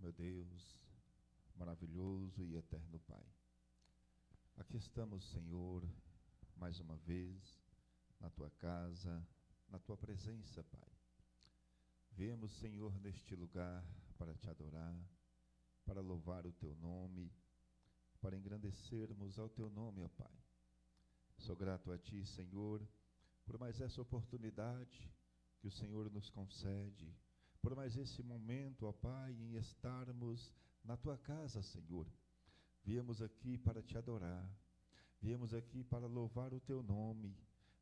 meu Deus, maravilhoso e eterno Pai. Aqui estamos, Senhor, mais uma vez, na Tua casa, na Tua presença, Pai. Viemos, Senhor, neste lugar para Te adorar, para louvar o Teu nome, para engrandecermos ao Teu nome, ó Pai. Sou grato a Ti, Senhor, por mais essa oportunidade que o Senhor nos concede, por mais esse momento, ó Pai, em estarmos na Tua casa, Senhor. Viemos aqui para Te adorar, viemos aqui para louvar o Teu nome,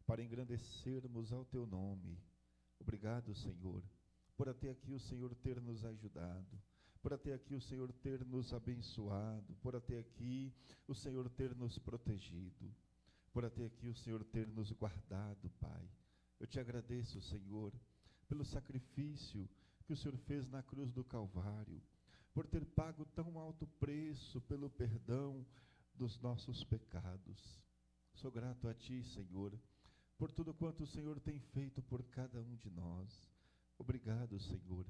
para engrandecermos ao Teu nome. Obrigado, Senhor, por até aqui o Senhor ter nos ajudado, por até aqui o Senhor ter nos abençoado, por até aqui o Senhor ter nos protegido, por até aqui o Senhor ter nos guardado, Pai. Eu Te agradeço, Senhor, pelo sacrifício que o Senhor fez na cruz do Calvário, por ter pago tão alto preço pelo perdão dos nossos pecados. Sou grato a Ti, Senhor, por tudo quanto o Senhor tem feito por cada um de nós. Obrigado, Senhor.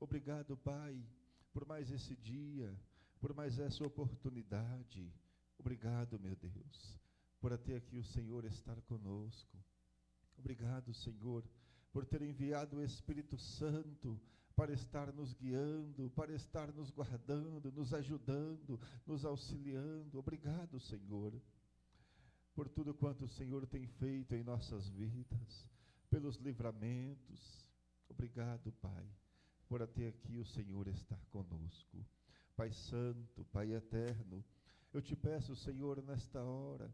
Obrigado, Pai, por mais esse dia, por mais essa oportunidade. Obrigado, meu Deus, por até aqui o Senhor estar conosco. Obrigado, Senhor, por ter enviado o Espírito Santo para estar nos guiando, para estar nos guardando, nos ajudando, nos auxiliando. Obrigado, Senhor, por tudo quanto o Senhor tem feito em nossas vidas, pelos livramentos. Obrigado, Pai, por até aqui o Senhor estar conosco. Pai Santo, Pai Eterno, eu Te peço, Senhor, nesta hora,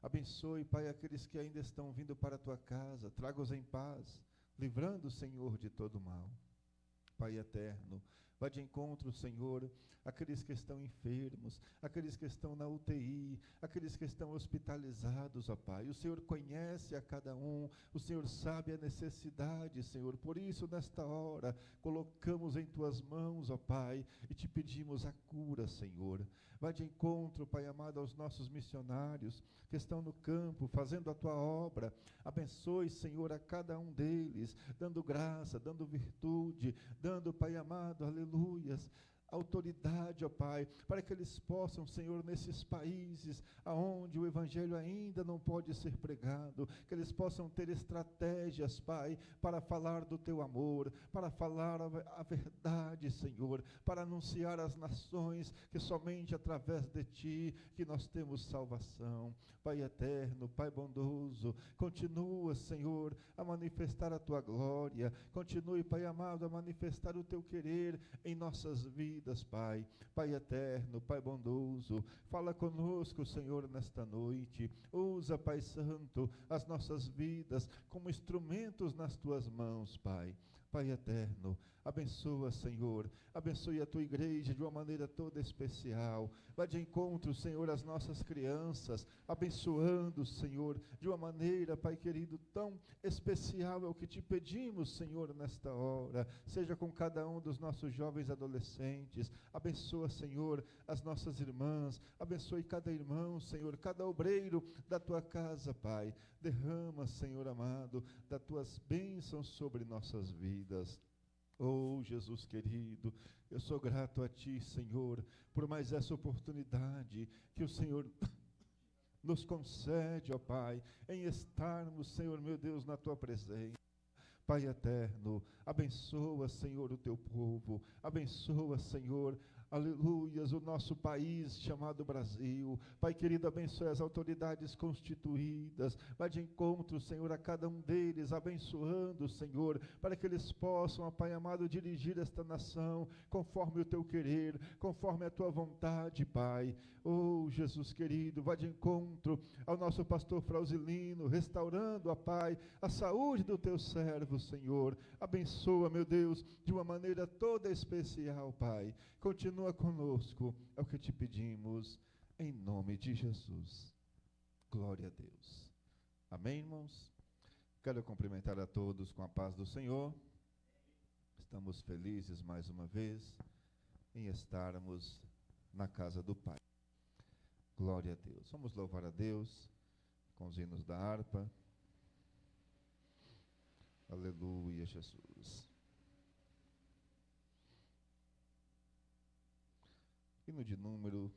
abençoe, Pai, aqueles que ainda estão vindo para a Tua casa, traga-os em paz, livrando, Senhor, de todo mal. Pai eterno, vá de encontro, Senhor, aqueles que estão enfermos, aqueles que estão na UTI, aqueles que estão hospitalizados, ó Pai. O Senhor conhece a cada um, o Senhor sabe a necessidade, Senhor. Por isso, nesta hora, colocamos em Tuas mãos, ó Pai, e Te pedimos a cura, Senhor. Vá de encontro, Pai amado, aos nossos missionários que estão no campo, fazendo a Tua obra. Abençoe, Senhor, a cada um deles, dando graça, dando virtude, dando, Pai amado, aleluias, autoridade, ó Pai, para que eles possam, Senhor, nesses países aonde o Evangelho ainda não pode ser pregado, que eles possam ter estratégias, Pai, para falar do Teu amor, para falar a verdade, Senhor, para anunciar às nações que somente através de Ti que nós temos salvação. Pai eterno, Pai bondoso, continua, Senhor, a manifestar a Tua glória, continue, Pai amado, a manifestar o Teu querer em nossas vidas, Pai. Pai eterno, Pai bondoso, fala conosco, Senhor, nesta noite. Usa, Pai Santo, as nossas vidas como instrumentos nas Tuas mãos, Pai. Pai eterno, abençoa, Senhor, abençoe a Tua igreja de uma maneira toda especial. Vá de encontro, Senhor, às nossas crianças, abençoando, Senhor, de uma maneira, Pai querido, tão especial. É o que Te pedimos, Senhor, nesta hora. Seja com cada um dos nossos jovens adolescentes. Abençoa, Senhor, as nossas irmãs. Abençoe cada irmão, Senhor, cada obreiro da Tua casa, Pai. Derrama, Senhor amado, das Tuas bênçãos sobre nossas vidas. Oh, Jesus querido, eu sou grato a Ti, Senhor, por mais essa oportunidade que o Senhor nos concede, ó Pai, em estarmos, Senhor meu Deus, na Tua presença. Pai eterno, abençoa, Senhor, o Teu povo, abençoa, Senhor, aleluias, o nosso país chamado Brasil. Pai querido, abençoe as autoridades constituídas, vai de encontro, Senhor, a cada um deles, abençoando, Senhor, para que eles possam, ó Pai amado, dirigir esta nação conforme o Teu querer, conforme a Tua vontade, Pai. Oh, Jesus querido, vai de encontro ao nosso pastor Frausilino, restaurando, ó Pai, a saúde do Teu servo, Senhor. Abençoa, meu Deus, de uma maneira toda especial, Pai. Continua conosco, é o que Te pedimos, em nome de Jesus. Glória a Deus. Amém, irmãos? Quero cumprimentar a todos com a paz do Senhor. Estamos felizes mais uma vez em estarmos na casa do Pai. Glória a Deus. Vamos louvar a Deus com os hinos da harpa. Aleluia, Jesus. hino de número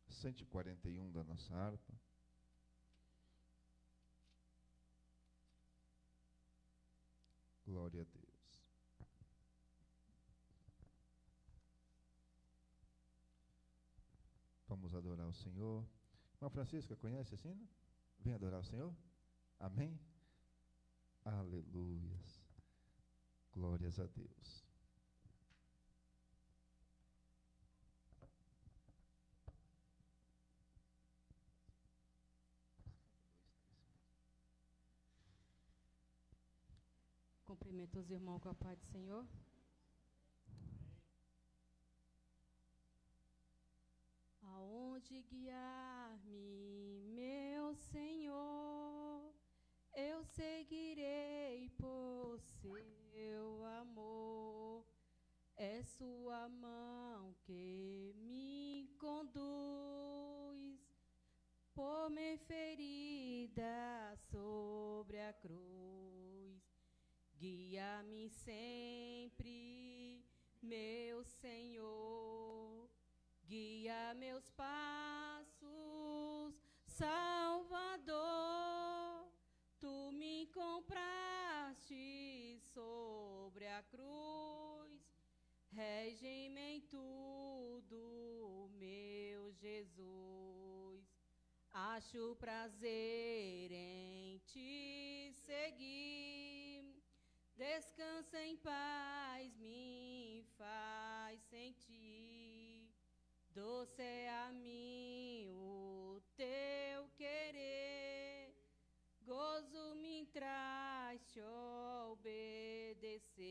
141 da nossa harpa. Glória a Deus. Vamos adorar o Senhor. Irmã Francisca, conhece esse hino? Vem adorar o Senhor? Amém? Aleluias. Glórias a Deus. Cumprimento os irmãos com a paz do Senhor. Aonde guiar-me, meu Senhor, eu seguirei por seu amor. É sua mão que me conduz, por minha ferida sobre a cruz. Guia-me sempre, meu Senhor, guia meus passos, Salvador. Tu me compraste sobre a cruz, rege-me em tudo, meu Jesus. Acho prazer em te seguir, descansa em paz, me faz sentir. Doce é a mim o teu querer, gozo me traz te obedecer.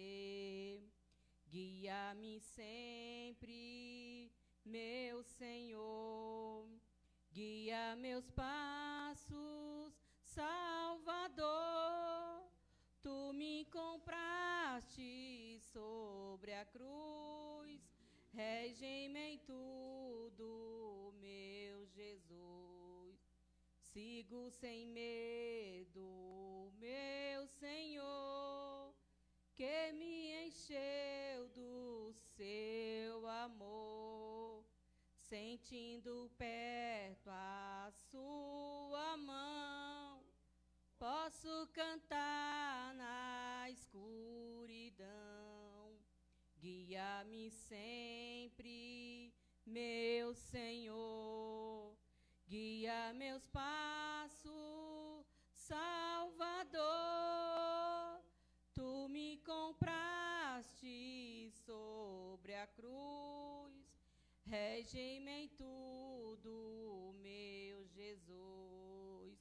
Guia-me sempre, meu Senhor, guia meus passos, Salvador. Tu me compraste sobre a cruz, rege-me em tudo, meu Jesus. Sigo sem medo, meu Senhor, que me encheu do seu amor. Sentindo perto a sua mão, posso cantar na escuridão. Guia-me sempre, meu Senhor, guia meus passos, Salvador. Tu me compraste sobre a cruz, rege-me em tudo, meu Jesus.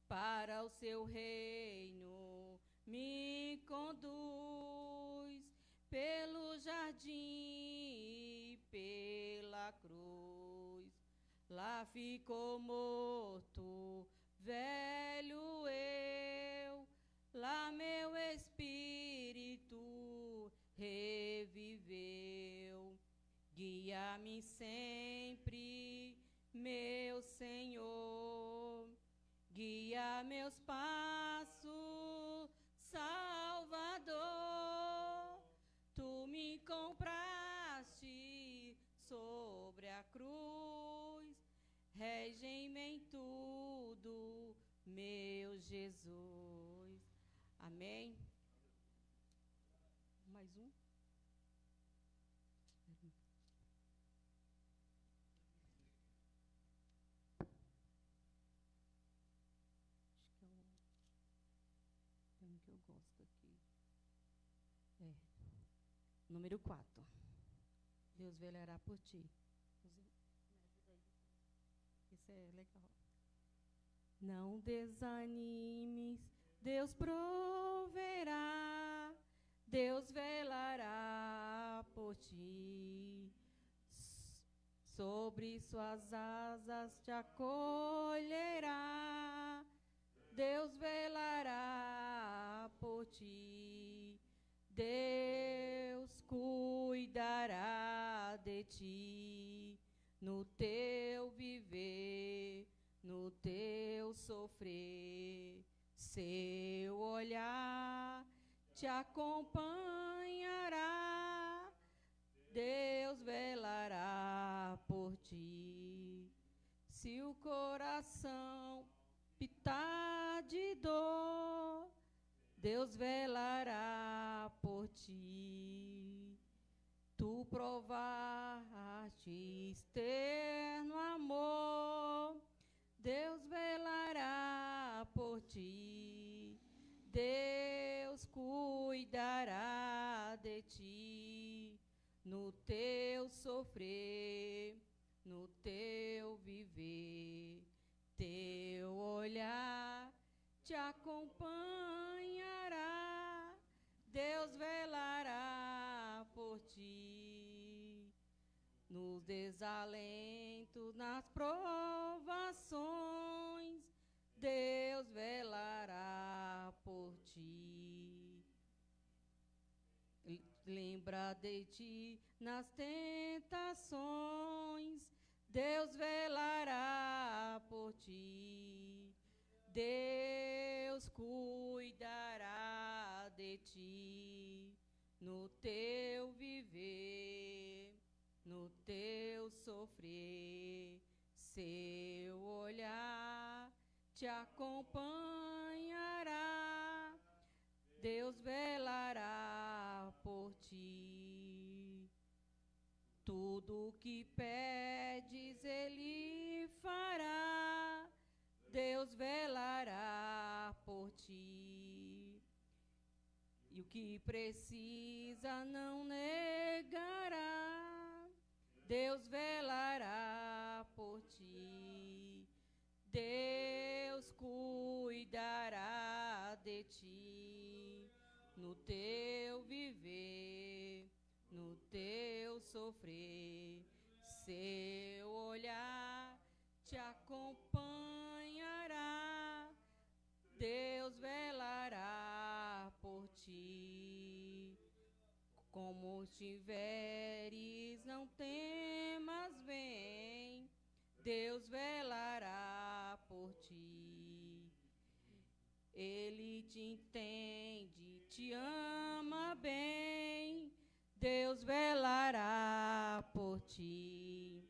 Para o seu reino me conduz, pelo jardim e pela cruz. Lá ficou morto, velho eu, lá meu espírito reviveu. Guia-me sempre, meu Senhor, guia meus passos, Salvador. Tu me compraste sobre a cruz, rege-me em tudo, meu Jesus. Amém. Mais um. Tem um que eu gosto aqui. Número 4. Deus velará por ti. Isso é legal. Não desanimes, Deus proverá, Deus velará por ti. Sobre suas asas te acolherá, Deus velará por ti. Deus cuidará de ti no teu viver, no teu sofrer. Seu olhar te acompanhará, Deus velará por Se o coração pitar de dor, Deus velará por ti. Tu provaste terno amor, Deus velará por ti. Deus cuidará de ti no teu sofrer, no teu viver. Teu olhar te acompanhará, Deus velará por ti. Nos desalentos, nas provações, Deus velará por ti. Lembra de ti nas tentações, Deus velará por ti. Deus cuidará de ti no teu viver, no teu sofrer. Seu olhar te acompanhará, Deus velará por ti. Tudo o que pedes Ele fará, Deus velará por ti. E o que precisa não negará, Deus velará por ti. Deus cuidará de ti no teu viver, no teu sofrer. Seu olhar te acompanhará, Deus velará por ti. Como estiveres, não temas, vem, Deus velará por ti. Ele te entende, te ama bem, Deus velará por ti.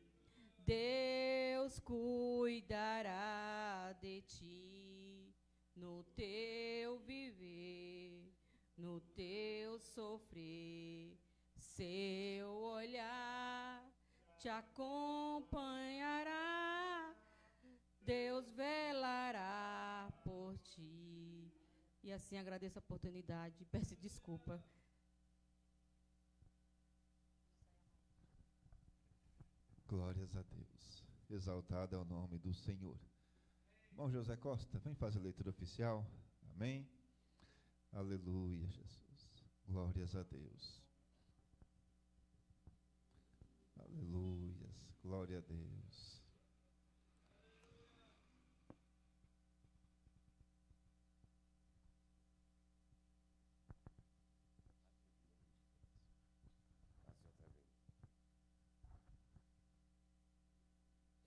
Deus cuidará de ti no teu viver, no teu sofrer. Seu olhar te acompanhará, Deus velará por ti. E assim agradeço a oportunidade, peço desculpa. Glórias a Deus. Exaltado é o nome do Senhor. Irmão José Costa, vem fazer a leitura oficial. Amém? Aleluia, Jesus. Glórias a Deus. Aleluias. Glória a Deus.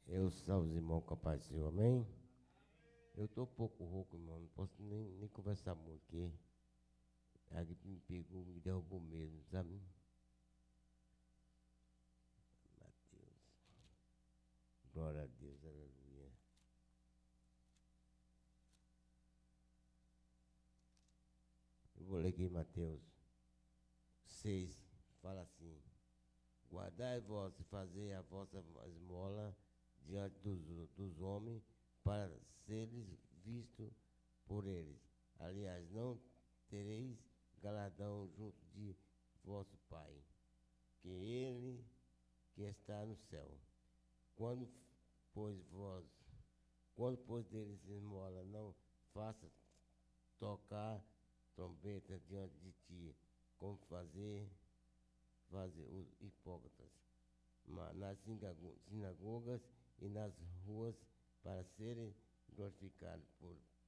Eu salve os irmãos com a paz do Senhor, amém? Eu estou um pouco rouco, irmão, não posso nem conversar muito, porque a gripe me pegou, me derrubou mesmo, sabe? Mateus. Glória a Deus, aleluia. Eu vou ler aqui Mateus 6, fala assim: guardai-vos e fazei a vossa esmola diante dos homens, para seres vistos por eles. Aliás, não tereis galardão junto de vosso Pai, que Ele que está no céu. Quando, pois, deles esmola, não faça tocar trombeta diante de ti, como fazem os hipócritas, nas sinagogas e nas ruas, para serem glorificados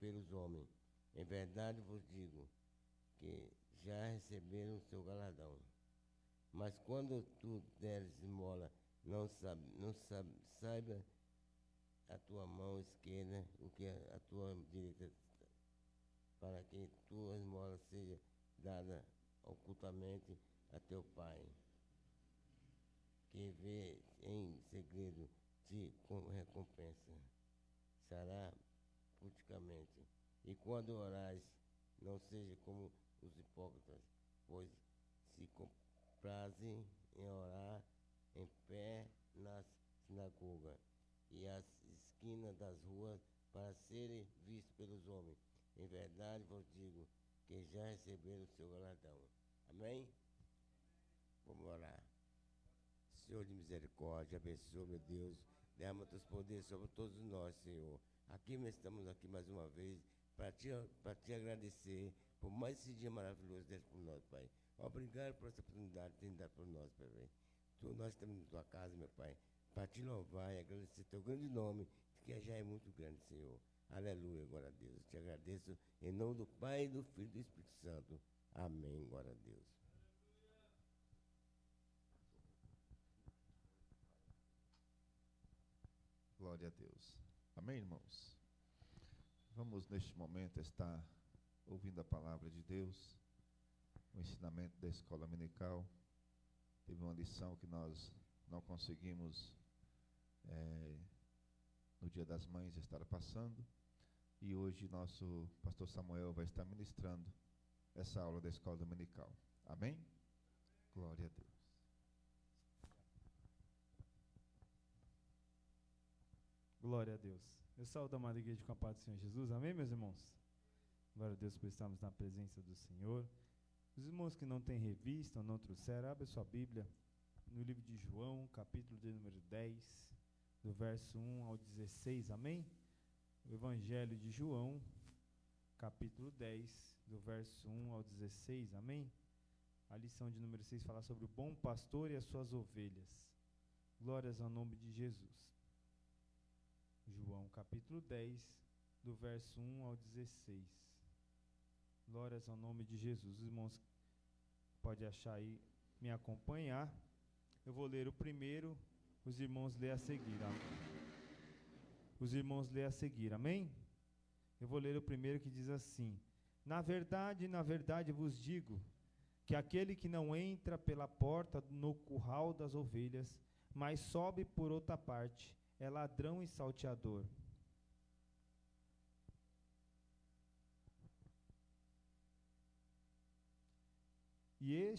pelos homens. Em verdade vos digo que já receberam o seu galardão. Mas quando tu deres esmola, saiba a tua mão esquerda o que a tua direita, para que tua esmola seja dada ocultamente a teu Pai, que vê em segredo, com recompensa. Será politicamente. E quando orais, não seja como os hipócritas, pois se comprazem em orar em pé nas sinagogas e às esquinas das ruas para serem vistos pelos homens. Em verdade vos digo que já receberam o seu galardão. Amém? Vamos orar. Senhor de misericórdia, abençoa, meu Deus, derrama teus poderes sobre todos nós, Senhor. Aqui nós estamos aqui mais uma vez para te agradecer por mais esse dia maravilhoso desse por nós, Pai. Obrigado por essa oportunidade que tem dado por nós, Pai. Nós estamos na tua casa, meu Pai, para te louvar e agradecer teu grande nome, que já é muito grande, Senhor. Aleluia, glória a Deus. Te agradeço em nome do Pai, do Filho e do Espírito Santo. Amém, glória a Deus. Glória a Deus. Amém, irmãos? Vamos, neste momento, estar ouvindo a palavra de Deus, o ensinamento da escola dominical. Teve uma lição que nós não conseguimos, no Dia das Mães, estar passando. E hoje nosso pastor Samuel vai estar ministrando essa aula da escola dominical. Amém? Glória a Deus. Glória a Deus. Eu saúdo a amada igreja com a paz do Senhor Jesus. Amém, meus irmãos? Glória a Deus por estarmos na presença do Senhor. Os irmãos que não têm revista ou não trouxeram, abre a sua Bíblia no livro de João, capítulo de número 10, do verso 1 ao 16. Amém? O Evangelho de João, capítulo 10, do verso 1 ao 16. Amém? A lição de número 6 fala sobre o bom pastor e as suas ovelhas. Glórias ao nome de Jesus. João capítulo 10, do verso 1 ao 16. Glórias ao nome de Jesus. Os irmãos podem achar aí, me acompanhar. Eu vou ler o primeiro, os irmãos lêem a seguir. Os irmãos lêem a seguir, amém? Eu vou ler o primeiro que diz assim: na verdade vos digo, que aquele que não entra pela porta no curral das ovelhas, mas sobe por outra parte, é ladrão e salteador. E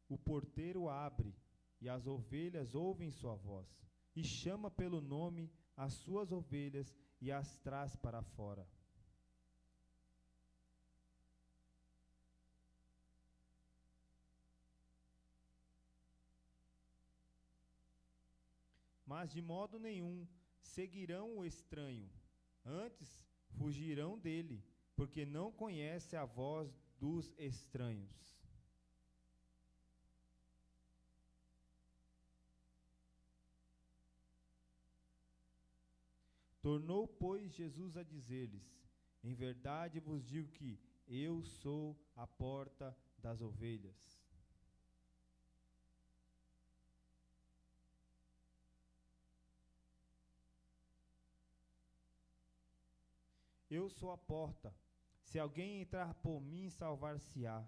o porteiro abre, e as ovelhas ouvem sua voz, e chama pelo nome as suas ovelhas e as traz para fora. Mas de modo nenhum seguirão o estranho, antes fugirão dele, porque não conhece a voz dos estranhos. Tornou, pois, Jesus a dizer-lhes: em verdade vos digo que eu sou a porta das ovelhas. Eu sou a porta. Se alguém entrar por mim, salvar-se-á,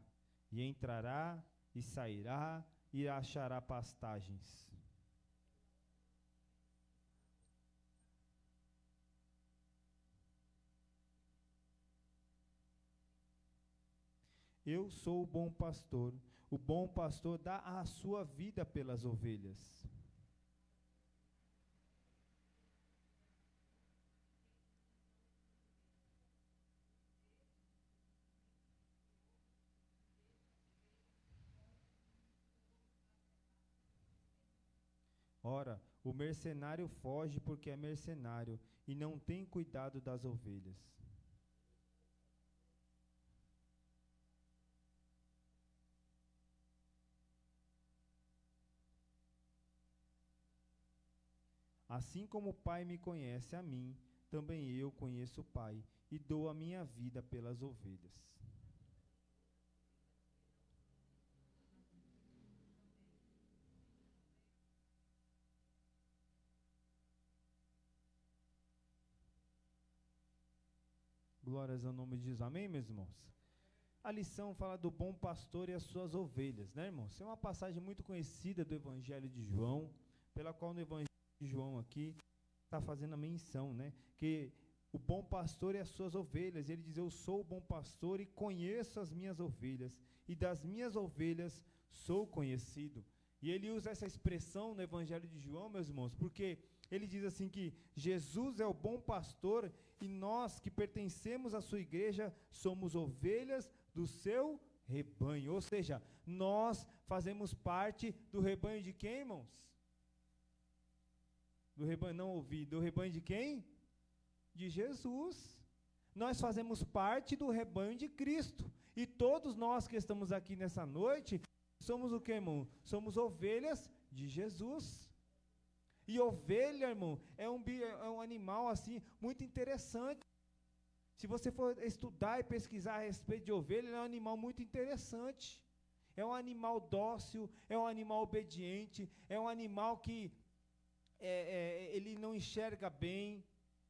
e entrará e sairá e achará pastagens. Eu sou o bom pastor. O bom pastor dá a sua vida pelas ovelhas. Ora, o mercenário foge porque é mercenário e não tem cuidado das ovelhas. Assim como o Pai me conhece a mim, também eu conheço o Pai e dou a minha vida pelas ovelhas. Glórias ao nome de Jesus. Amém, meus irmãos? A lição fala do bom pastor e as suas ovelhas, né, irmãos? Essa é uma passagem muito conhecida do Evangelho de João, pela qual no Evangelho de João aqui, está fazendo a menção, né? Que o bom pastor é as suas ovelhas. Ele diz: eu sou o bom pastor e conheço as minhas ovelhas, e das minhas ovelhas sou conhecido. E ele usa essa expressão no Evangelho de João, meus irmãos, porque ele diz assim que Jesus é o bom pastor e nós que pertencemos à sua igreja somos ovelhas do seu rebanho. Ou seja, nós fazemos parte do rebanho de quem, irmãos? Do rebanho, não ouvi, do rebanho de quem? De Jesus. Nós fazemos parte do rebanho de Cristo. E todos nós que estamos aqui nessa noite, somos o que, irmão? Somos ovelhas de Jesus. E ovelha, irmão, é um animal assim, muito interessante. Se você for estudar e pesquisar a respeito de ovelha, ele é um animal muito interessante. É um animal dócil, é um animal obediente, é um animal que ele não enxerga bem,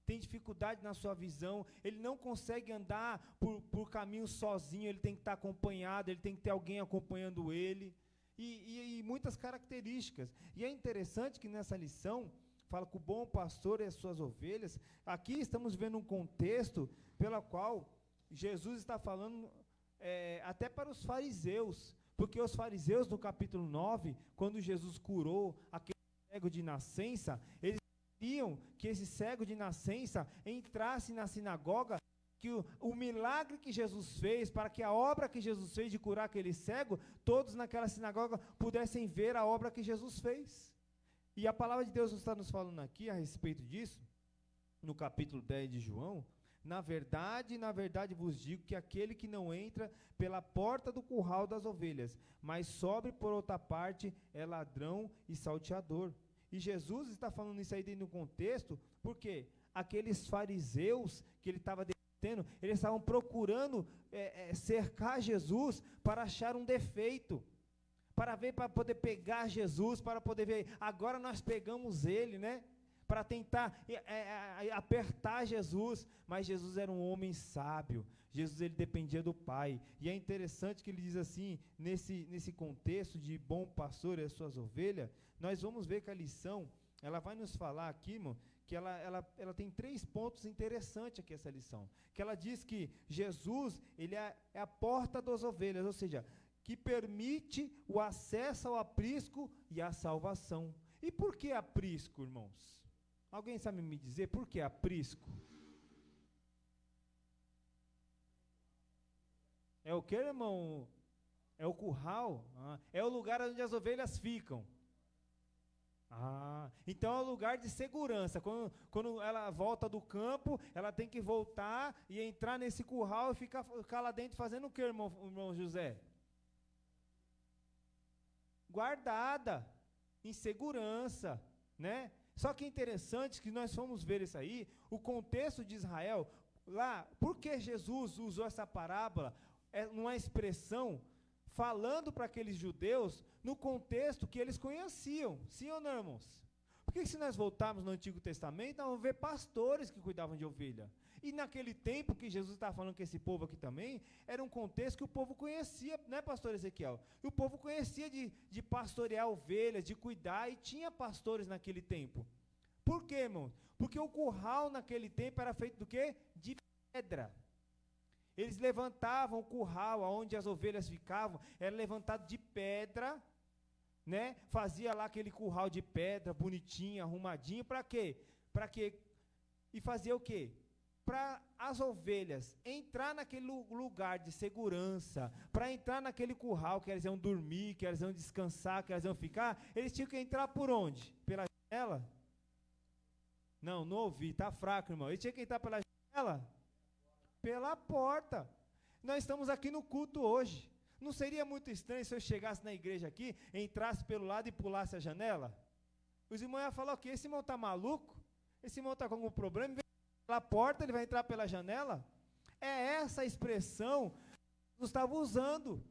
tem dificuldade na sua visão, ele não consegue andar por caminho sozinho, ele tem que estar acompanhado, ele tem que ter alguém acompanhando ele, e muitas características. E é interessante que nessa lição, fala que o bom pastor e as suas ovelhas, aqui estamos vendo um contexto pelo qual Jesus está falando até para os fariseus, porque os fariseus no capítulo 9, quando Jesus curou aquele cego de nascença, eles queriam que esse cego de nascença entrasse na sinagoga, que o milagre que Jesus fez, para que a obra que Jesus fez de curar aquele cego, todos naquela sinagoga pudessem ver a obra que Jesus fez. E a palavra de Deus está nos falando aqui a respeito disso, no capítulo 10 de João: na verdade vos digo que aquele que não entra pela porta do curral das ovelhas, mas sobe por outra parte, é ladrão e salteador. E Jesus está falando isso aí dentro do contexto, porque aqueles fariseus que ele estava detendo, eles estavam procurando cercar Jesus para achar um defeito, para poder pegar Jesus, para poder ver, agora nós pegamos ele, né? Para tentar apertar Jesus, mas Jesus era um homem sábio, Jesus ele dependia do Pai. E é interessante que ele diz assim, nesse contexto de bom pastor e as suas ovelhas, nós vamos ver que a lição, ela vai nos falar aqui, irmão, que ela tem 3 pontos interessantes aqui, essa lição, que ela diz que Jesus, ele é a porta das ovelhas, ou seja, que permite o acesso ao aprisco e à salvação. E por que aprisco, irmãos? Alguém sabe me dizer por que aprisco? É o que, irmão? É o curral? É o lugar onde as ovelhas ficam. Então é um lugar de segurança. Quando ela volta do campo, ela tem que voltar e entrar nesse curral e ficar lá dentro fazendo o que, irmão José? Guardada, em segurança, né? Só que é interessante que nós fomos ver isso aí, o contexto de Israel, lá, por que Jesus usou essa parábola, uma expressão, falando para aqueles judeus, no contexto que eles conheciam, sim ou não, irmãos? Porque se nós voltarmos no Antigo Testamento, nós vamos ver pastores que cuidavam de ovelha. E naquele tempo que Jesus estava falando com esse povo aqui também, era um contexto que o povo conhecia, né, pastor Ezequiel? E o povo conhecia de pastorear ovelhas, de cuidar, e tinha pastores naquele tempo. Por quê, irmão? Porque o curral naquele tempo era feito do quê? De pedra. Eles levantavam o curral, onde as ovelhas ficavam, era levantado de pedra, né? Fazia lá aquele curral de pedra, bonitinho, arrumadinho, para quê? E fazia o quê? Para as ovelhas entrar naquele lugar de segurança, para entrar naquele curral que elas iam dormir, que elas iam descansar, que elas iam ficar, eles tinham que entrar por onde? Pela janela? Não ouvi, está fraco, irmão. Eles tinham que entrar pela janela? Pela porta. Nós estamos aqui no culto hoje. Não seria muito estranho se eu chegasse na igreja aqui, entrasse pelo lado e pulasse a janela? Os irmãos iam falar o quê? Esse irmão está maluco? Esse irmão está com algum problema? Pela porta, ele vai entrar pela janela? É essa a expressão que Jesus estava usando.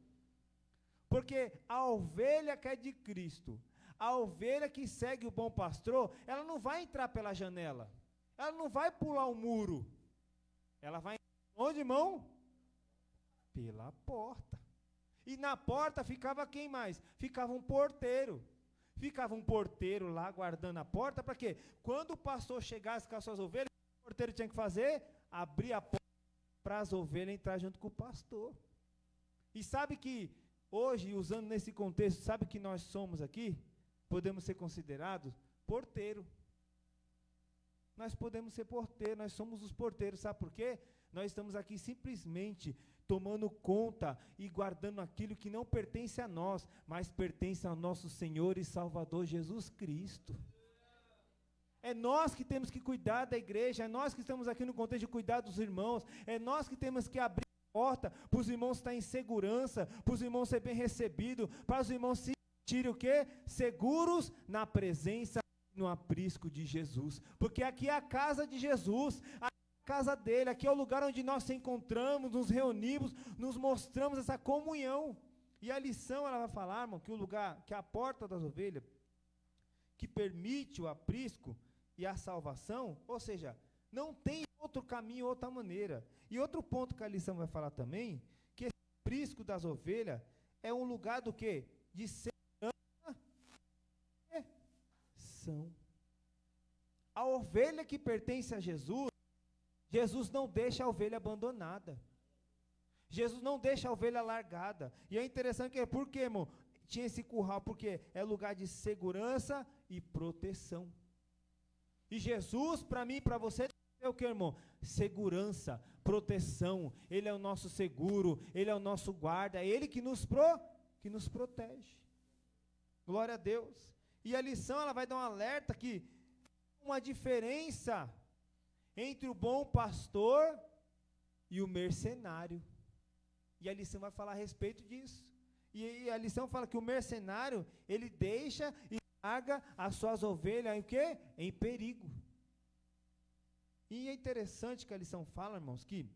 Porque a ovelha que é de Cristo, a ovelha que segue o bom pastor, ela não vai entrar pela janela. Ela não vai pular o muro. Ela vai entrar onde, irmão? Pela porta. E na porta ficava quem mais? Ficava um porteiro. Ficava um porteiro lá guardando a porta, para quê? Quando o pastor chegasse com as suas ovelhas, o porteiro tinha que fazer? Abrir a porta para as ovelhas entrar junto com o pastor. E sabe que hoje, usando nesse contexto, sabe que nós somos aqui? Podemos ser considerados porteiro. Nós podemos ser porteiro, nós somos os porteiros, sabe por quê? Nós estamos aqui simplesmente tomando conta e guardando aquilo que não pertence a nós, mas pertence ao nosso Senhor e Salvador Jesus Cristo. É nós que temos que cuidar da igreja, é nós que estamos aqui no contexto de cuidar dos irmãos, é nós que temos que abrir a porta para os irmãos estarem em segurança, para os irmãos serem bem recebidos, para os irmãos se sentirem o quê? Seguros na presença no aprisco de Jesus, porque aqui é a casa de Jesus, a casa dele, aqui é o lugar onde nós nos encontramos, nos reunimos, nos mostramos essa comunhão. E a lição, ela vai falar, irmão, que o lugar, que a porta das ovelhas, que permite o aprisco e a salvação, ou seja, não tem outro caminho, outra maneira. E outro ponto que a lição vai falar também, que esse aprisco das ovelhas é um lugar do quê? De segurança. A ovelha que pertence a Jesus, Jesus não deixa a ovelha abandonada. Jesus não deixa a ovelha largada. E é interessante que, por quê, irmão? Tinha esse curral, porque é lugar de segurança e proteção. E Jesus, para mim e para você, é o que, irmão? Segurança, proteção. Ele é o nosso seguro, Ele é o nosso guarda, é Ele que nos protege. Glória a Deus. E a lição, ela vai dar um alerta que uma diferença entre o bom pastor e o mercenário. E a lição vai falar a respeito disso. E a lição fala que o mercenário, ele deixa e larga as suas ovelhas em quê? Em perigo. E é interessante que a lição fala, irmãos, que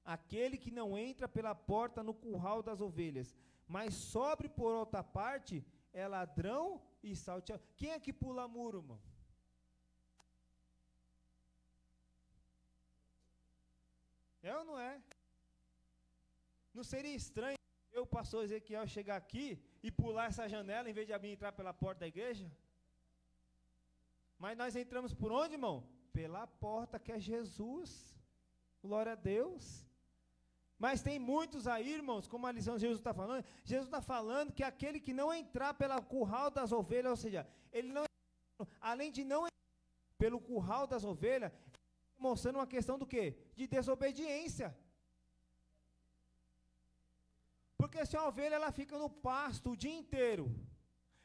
aquele que não entra pela porta no curral das ovelhas, mas sobe por outra parte, é ladrão e salteador. Quem é que pula muro, irmão? É ou não é? Não seria estranho eu, pastor Ezequiel, chegar aqui e pular essa janela em vez de abrir e entrar pela porta da igreja? Mas nós entramos por onde, irmão? Pela porta que é Jesus. Glória a Deus. Mas tem muitos aí, irmãos, como a lição de Jesus está falando que aquele que não entrar pelo curral das ovelhas, ou seja, ele não, além de não entrar pelo curral das ovelhas, mostrando uma questão do quê? De desobediência. Porque se a ovelha ela fica no pasto o dia inteiro,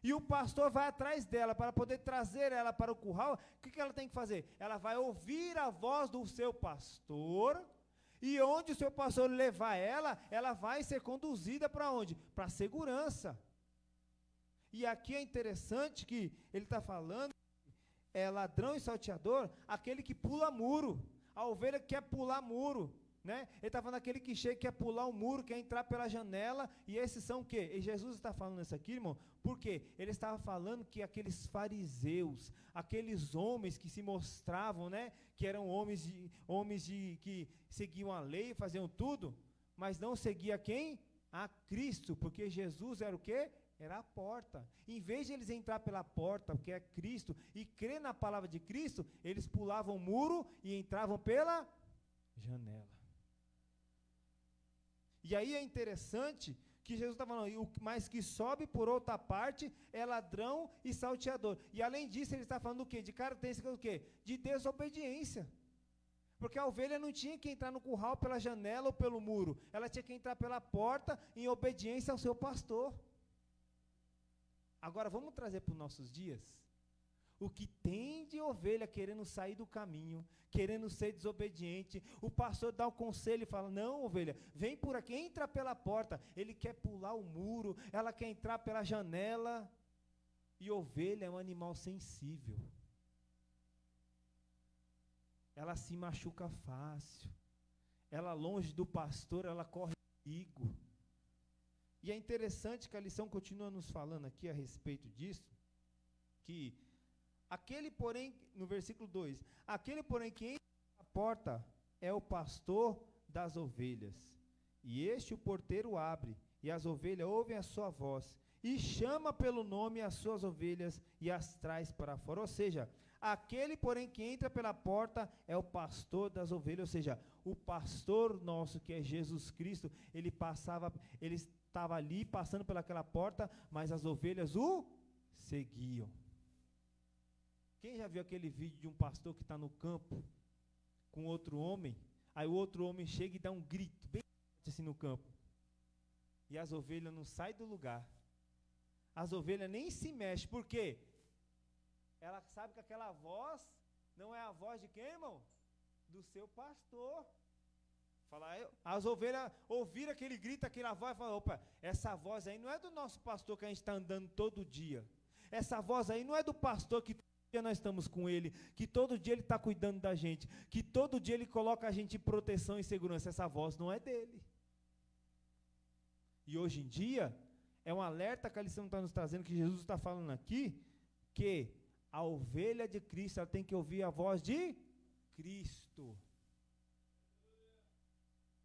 e o pastor vai atrás dela para poder trazer ela para o curral, o que ela tem que fazer? Ela vai ouvir a voz do seu pastor, e onde o seu pastor levar ela vai ser conduzida para onde? Para a segurança. E aqui é interessante que ele está falando, é ladrão e salteador, aquele que pula muro. A ovelha quer pular muro, né? Ele está falando aquele que chega, quer pular o muro, quer entrar pela janela, e esses são o quê? E Jesus está falando isso aqui, irmão, por quê? Ele estava falando que aqueles fariseus, aqueles homens que se mostravam, né, que eram homens que seguiam a lei, faziam tudo, mas não seguia quem? A Cristo, porque Jesus era o quê? Era a porta. Em vez de eles entrar pela porta, que é Cristo, e crer na palavra de Cristo, eles pulavam o muro e entravam pela janela. E aí é interessante que Jesus está falando, mas que sobe por outra parte é ladrão e salteador. E além disso, ele está falando do quê? De característica do quê? De desobediência. Porque a ovelha não tinha que entrar no curral pela janela ou pelo muro. Ela tinha que entrar pela porta em obediência ao seu pastor. Agora, vamos trazer para os nossos dias o que tem de ovelha querendo sair do caminho, querendo ser desobediente. O pastor dá o conselho e fala, não, ovelha, vem por aqui, entra pela porta. Ele quer pular o muro, ela quer entrar pela janela. E ovelha é um animal sensível. Ela se machuca fácil. Ela longe do pastor, ela corre perigo. E é interessante que a lição continua nos falando aqui a respeito disso, que aquele porém, no versículo 2, aquele porém que entra na porta é o pastor das ovelhas, e este o porteiro abre, e as ovelhas ouvem a sua voz, e chama pelo nome as suas ovelhas e as traz para fora. Ou seja, aquele, porém, que entra pela porta é o pastor das ovelhas. Ou seja, o pastor nosso, que é Jesus Cristo, ele estava ali passando pelaquela porta, mas as ovelhas o seguiam. Quem já viu aquele vídeo de um pastor que está no campo com outro homem? Aí o outro homem chega e dá um grito bem forte assim no campo. E as ovelhas não saem do lugar. As ovelhas nem se mexem. Por quê? Ela sabe que aquela voz não é a voz de quem, irmão? Do seu pastor. As ovelhas ouviram aquele grito, aquela voz, e falaram, opa, essa voz aí não é do nosso pastor que a gente está andando todo dia. Essa voz aí não é do pastor que todo dia nós estamos com ele, que todo dia ele está cuidando da gente, que todo dia ele coloca a gente em proteção e segurança. Essa voz não é dele. E hoje em dia, é um alerta que a lição está nos trazendo, que Jesus está falando aqui, que a ovelha de Cristo, ela tem que ouvir a voz de Cristo.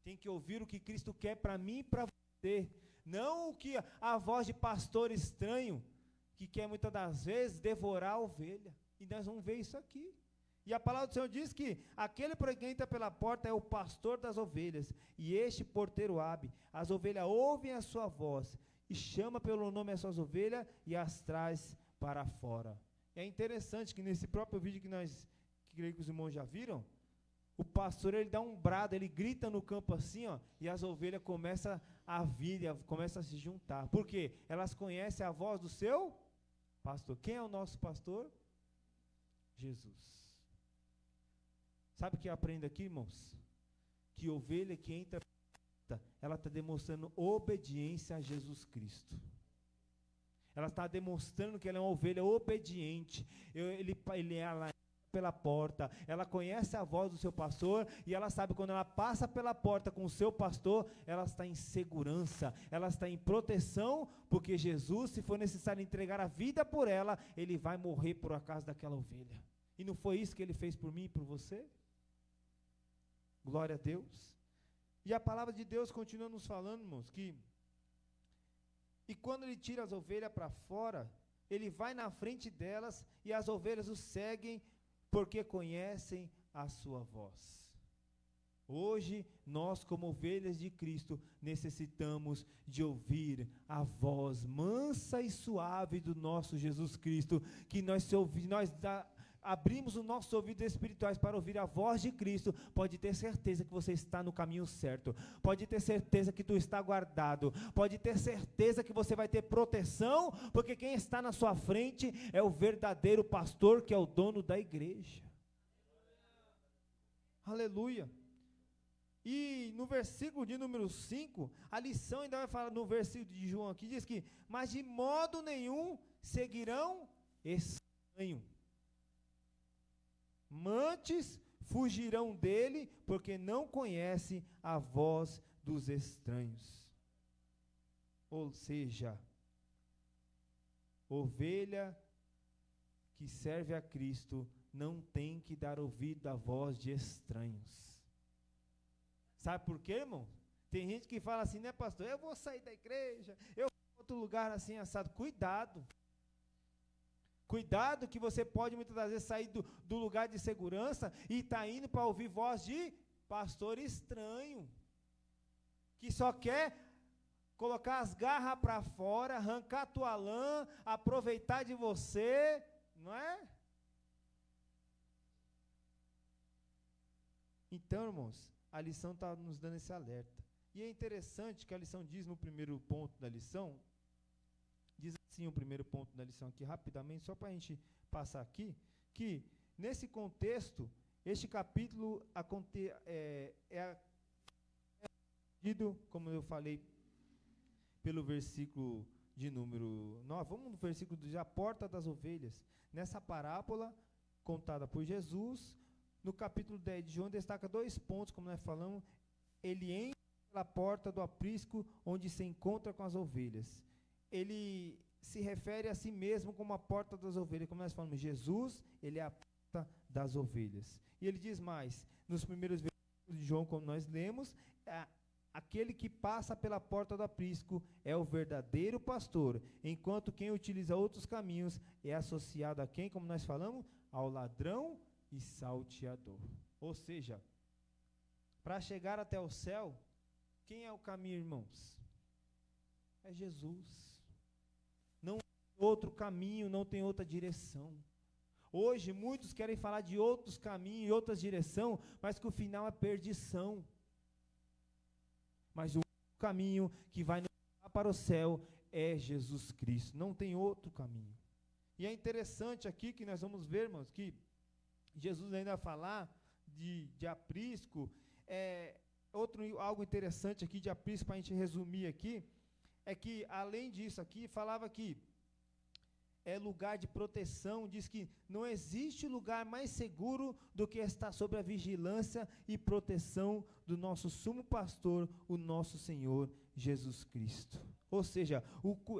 Tem que ouvir o que Cristo quer para mim e para você. Não o que a voz de pastor estranho, que quer muitas das vezes devorar a ovelha. E nós vamos ver isso aqui. E a palavra do Senhor diz que aquele que entra pela porta é o pastor das ovelhas. E este porteiro abre. As ovelhas ouvem a sua voz e chama pelo nome as suas ovelhas e as traz para fora. É interessante que nesse próprio vídeo que creio que os irmãos já viram, o pastor, ele dá um brado, ele grita no campo assim, ó, e as ovelhas começam a vir, começam a se juntar. Por quê? Elas conhecem a voz do seu pastor. Quem é o nosso pastor? Jesus. Sabe o que eu aprendo aqui, irmãos? Que ovelha que entra, ela está demonstrando obediência a Jesus Cristo. Ela está demonstrando que ela é uma ovelha obediente. Ela pela porta, ela conhece a voz do seu pastor e ela sabe quando ela passa pela porta com o seu pastor, ela está em segurança, ela está em proteção, porque Jesus, se for necessário entregar a vida por ela, ele vai morrer por acaso daquela ovelha. E não foi isso que ele fez por mim e por você? Glória a Deus. E a palavra de Deus continua nos falando, irmãos, que e quando ele tira as ovelhas para fora, ele vai na frente delas e as ovelhas o seguem porque conhecem a sua voz. Hoje, nós como ovelhas de Cristo, necessitamos de ouvir a voz mansa e suave do nosso Jesus Cristo, que abrimos os nossos ouvidos espirituais para ouvir a voz de Cristo. Pode ter certeza que você está no caminho certo, pode ter certeza que tu está guardado, pode ter certeza que você vai ter proteção, porque quem está na sua frente é o verdadeiro pastor, que é o dono da igreja. Aleluia. E no versículo de número 5, a lição ainda vai falar no versículo de João aqui, diz que, mas de modo nenhum seguirão estranho. Antes fugirão dele, porque não conhecem a voz dos estranhos. Ou seja, ovelha que serve a Cristo não tem que dar ouvido à voz de estranhos. Sabe por quê, irmão? Tem gente que fala assim, né, pastor? Eu vou sair da igreja, eu vou para outro lugar assim, assado. Cuidado. Cuidado que você pode muitas das vezes sair do lugar de segurança e está indo para ouvir voz de pastor estranho, que só quer colocar as garras para fora, arrancar a tua lã, aproveitar de você, não é? Então, irmãos, a lição está nos dando esse alerta. E é interessante que a lição diz no primeiro ponto da lição, diz assim o primeiro ponto da lição aqui, rapidamente, só para a gente passar aqui, que nesse contexto, este capítulo é como eu falei, pelo versículo de número 9, vamos no versículo de a porta das ovelhas. Nessa parábola contada por Jesus, no capítulo 10 de João, destaca 2 pontos, como nós falamos. Ele entra pela porta do aprisco, onde se encontra com as ovelhas. Ele se refere a si mesmo como a porta das ovelhas, como nós falamos, Jesus, ele é a porta das ovelhas. E ele diz mais, nos primeiros versículos de João, como nós lemos, aquele que passa pela porta do aprisco é o verdadeiro pastor, enquanto quem utiliza outros caminhos é associado a quem, como nós falamos? Ao ladrão e salteador. Ou seja, para chegar até o céu, quem é o caminho, irmãos? É Jesus. Não tem outro caminho, não tem outra direção. Hoje, muitos querem falar de outros caminhos e outras direções, mas que o final é perdição. Mas o caminho que vai nos levar para o céu é Jesus Cristo. Não tem outro caminho. E é interessante aqui que nós vamos ver, irmãos, que Jesus ainda falar de aprisco. Algo interessante aqui de aprisco, para a gente resumir aqui, é que, além disso aqui, falava que é lugar de proteção, diz que não existe lugar mais seguro do que estar sob a vigilância e proteção do nosso sumo pastor, o nosso Senhor Jesus Cristo. Ou seja,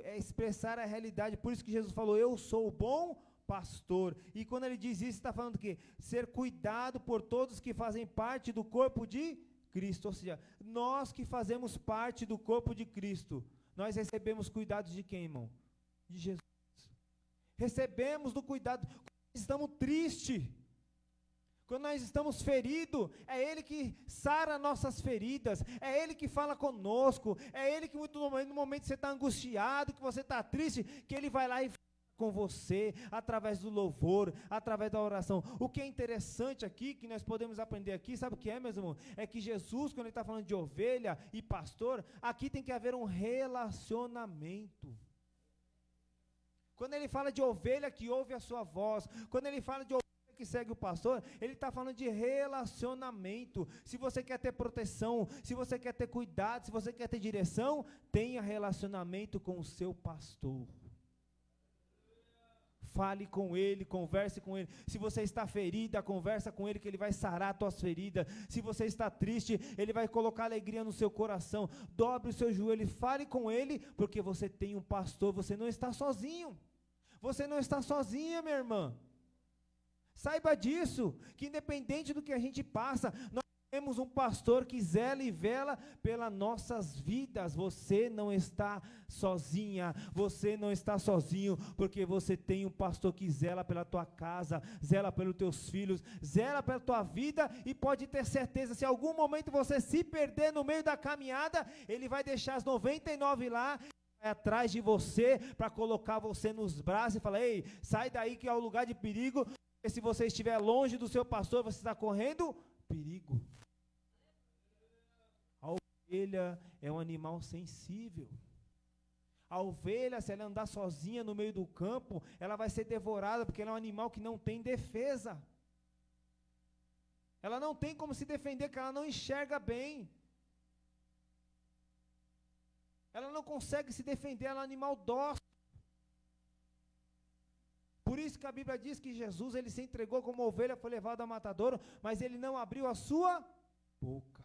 é expressar a realidade, por isso que Jesus falou, eu sou o bom pastor. E quando ele diz isso, está falando que ser cuidado por todos que fazem parte do corpo de Cristo. Ou seja, nós que fazemos parte do corpo de Cristo, nós recebemos cuidados de quem, irmão? De Jesus. Recebemos do cuidado, quando estamos tristes, quando nós estamos feridos, é Ele que sara nossas feridas, é Ele que fala conosco, é Ele que no momento que você está angustiado, que você está triste, que Ele vai lá e fala com você, através do louvor, através da oração. O que é interessante aqui, que nós podemos aprender aqui, sabe o que é, meus irmãos? É que Jesus, quando Ele está falando de ovelha e pastor, aqui tem que haver um relacionamento. Quando ele fala de ovelha que ouve a sua voz, quando ele fala de ovelha que segue o pastor, ele está falando de relacionamento. Se você quer ter proteção, se você quer ter cuidado, se você quer ter direção, tenha relacionamento com o seu pastor. Fale com ele, converse com ele. Se você está ferida, conversa com ele, que ele vai sarar as tuas feridas. Se você está triste, ele vai colocar alegria no seu coração. Dobre o seu joelho e fale com ele, porque você tem um pastor, você não está sozinho. Você não está sozinha, minha irmã. Saiba disso, que independente do que a gente passa, nós temos um pastor que zela e vela pelas nossas vidas. Você não está sozinha, você não está sozinho, porque você tem um pastor que zela pela tua casa, zela pelos teus filhos, zela pela tua vida, e pode ter certeza, se em algum momento você se perder no meio da caminhada, ele vai deixar as 99 lá, vai atrás de você, para colocar você nos braços e falar, ei, sai daí que é o lugar de perigo, porque se você estiver longe do seu pastor, você está correndo perigo. A ovelha é um animal sensível. A ovelha, se ela andar sozinha no meio do campo, ela vai ser devorada, porque ela é um animal que não tem defesa. Ela não tem como se defender, porque ela não enxerga bem. Ela não consegue se defender, ela é um animal dócil. Por isso que a Bíblia diz que Jesus, ele se entregou como ovelha, foi levado ao matadouro, mas ele não abriu a sua boca.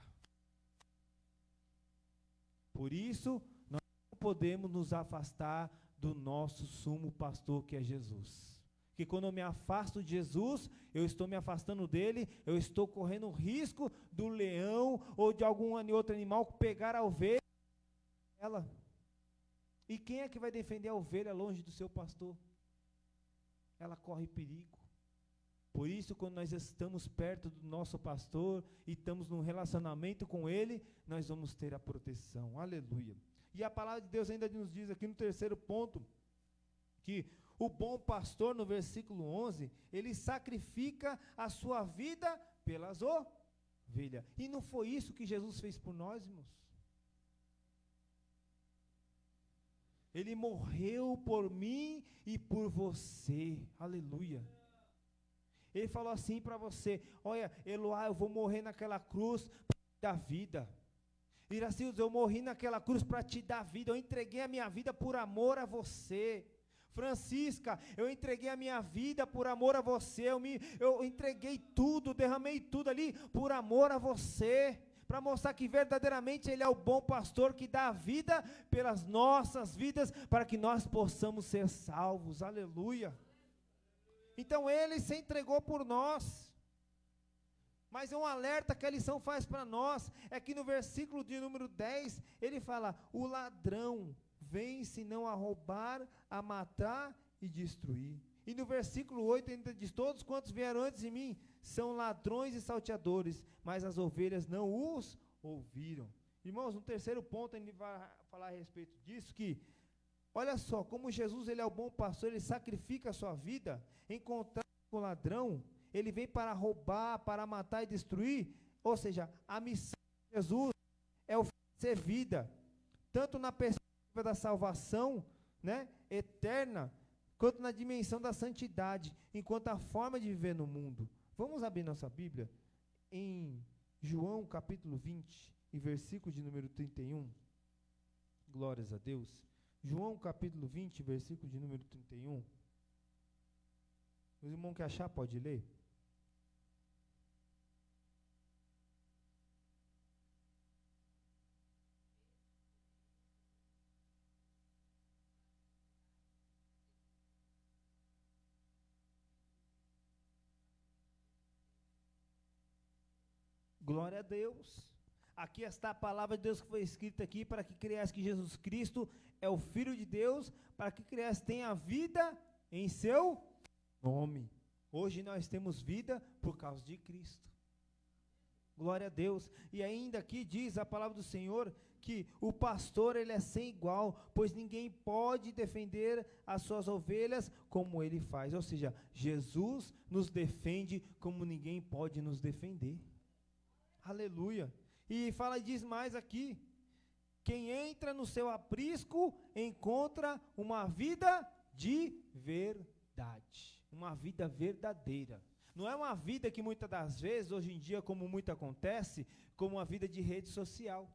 Por isso, nós não podemos nos afastar do nosso sumo pastor, que é Jesus. Que quando eu me afasto de Jesus, eu estou me afastando dele, eu estou correndo o risco do leão ou de algum outro animal pegar a ovelha. E quem é que vai defender a ovelha longe do seu pastor? Ela corre perigo. Por isso, quando nós estamos perto do nosso pastor e estamos num relacionamento com ele, nós vamos ter a proteção. Aleluia. E a palavra de Deus ainda nos diz aqui no terceiro ponto, que o bom pastor, no versículo 11, ele sacrifica a sua vida pelas ovelhas. E não foi isso que Jesus fez por nós, irmãos? Ele morreu por mim e por você. Aleluia. Ele falou assim para você, olha, Eloá, eu vou morrer naquela cruz para te dar vida. Iracildo, eu morri naquela cruz para te dar vida. Eu entreguei a minha vida por amor a você. Francisca, eu entreguei a minha vida por amor a você. Eu entreguei tudo, derramei tudo ali por amor a você. Para mostrar que verdadeiramente Ele é o bom pastor que dá a vida pelas nossas vidas, para que nós possamos ser salvos, aleluia. Então Ele se entregou por nós. Mas é um alerta que a lição faz para nós, é que no versículo de número 10, ele fala, o ladrão vem senão a roubar, a matar e destruir. E no versículo 8 ainda diz, todos quantos vieram antes de mim são ladrões e salteadores, mas as ovelhas não os ouviram. Irmãos, no terceiro ponto ele vai falar a respeito disso, que olha só, como Jesus ele é o bom pastor, ele sacrifica a sua vida, em contraste com o ladrão, ele vem para roubar, para matar e destruir, ou seja, a missão de Jesus é oferecer vida, tanto na perspectiva da salvação, né, eterna, quanto na dimensão da santidade, enquanto a forma de viver no mundo. Vamos abrir nossa Bíblia em João capítulo 20, e versículo de número 31. Glórias a Deus. João capítulo 20, versículo de número 31. Os irmãos que achar, pode ler. Glória a Deus. Aqui está a palavra de Deus que foi escrita aqui para que creias que Jesus Cristo é o Filho de Deus, para que creias tenha vida em seu nome. Hoje nós temos vida por causa de Cristo. Glória a Deus. E ainda aqui diz a palavra do Senhor que o pastor ele é sem igual, pois ninguém pode defender as suas ovelhas como ele faz. Ou seja, Jesus nos defende como ninguém pode nos defender. Aleluia. E diz mais aqui, quem entra no seu aprisco encontra uma vida de verdade, uma vida verdadeira. Não é uma vida que muitas das vezes, hoje em dia, como muito acontece, como uma vida de rede social.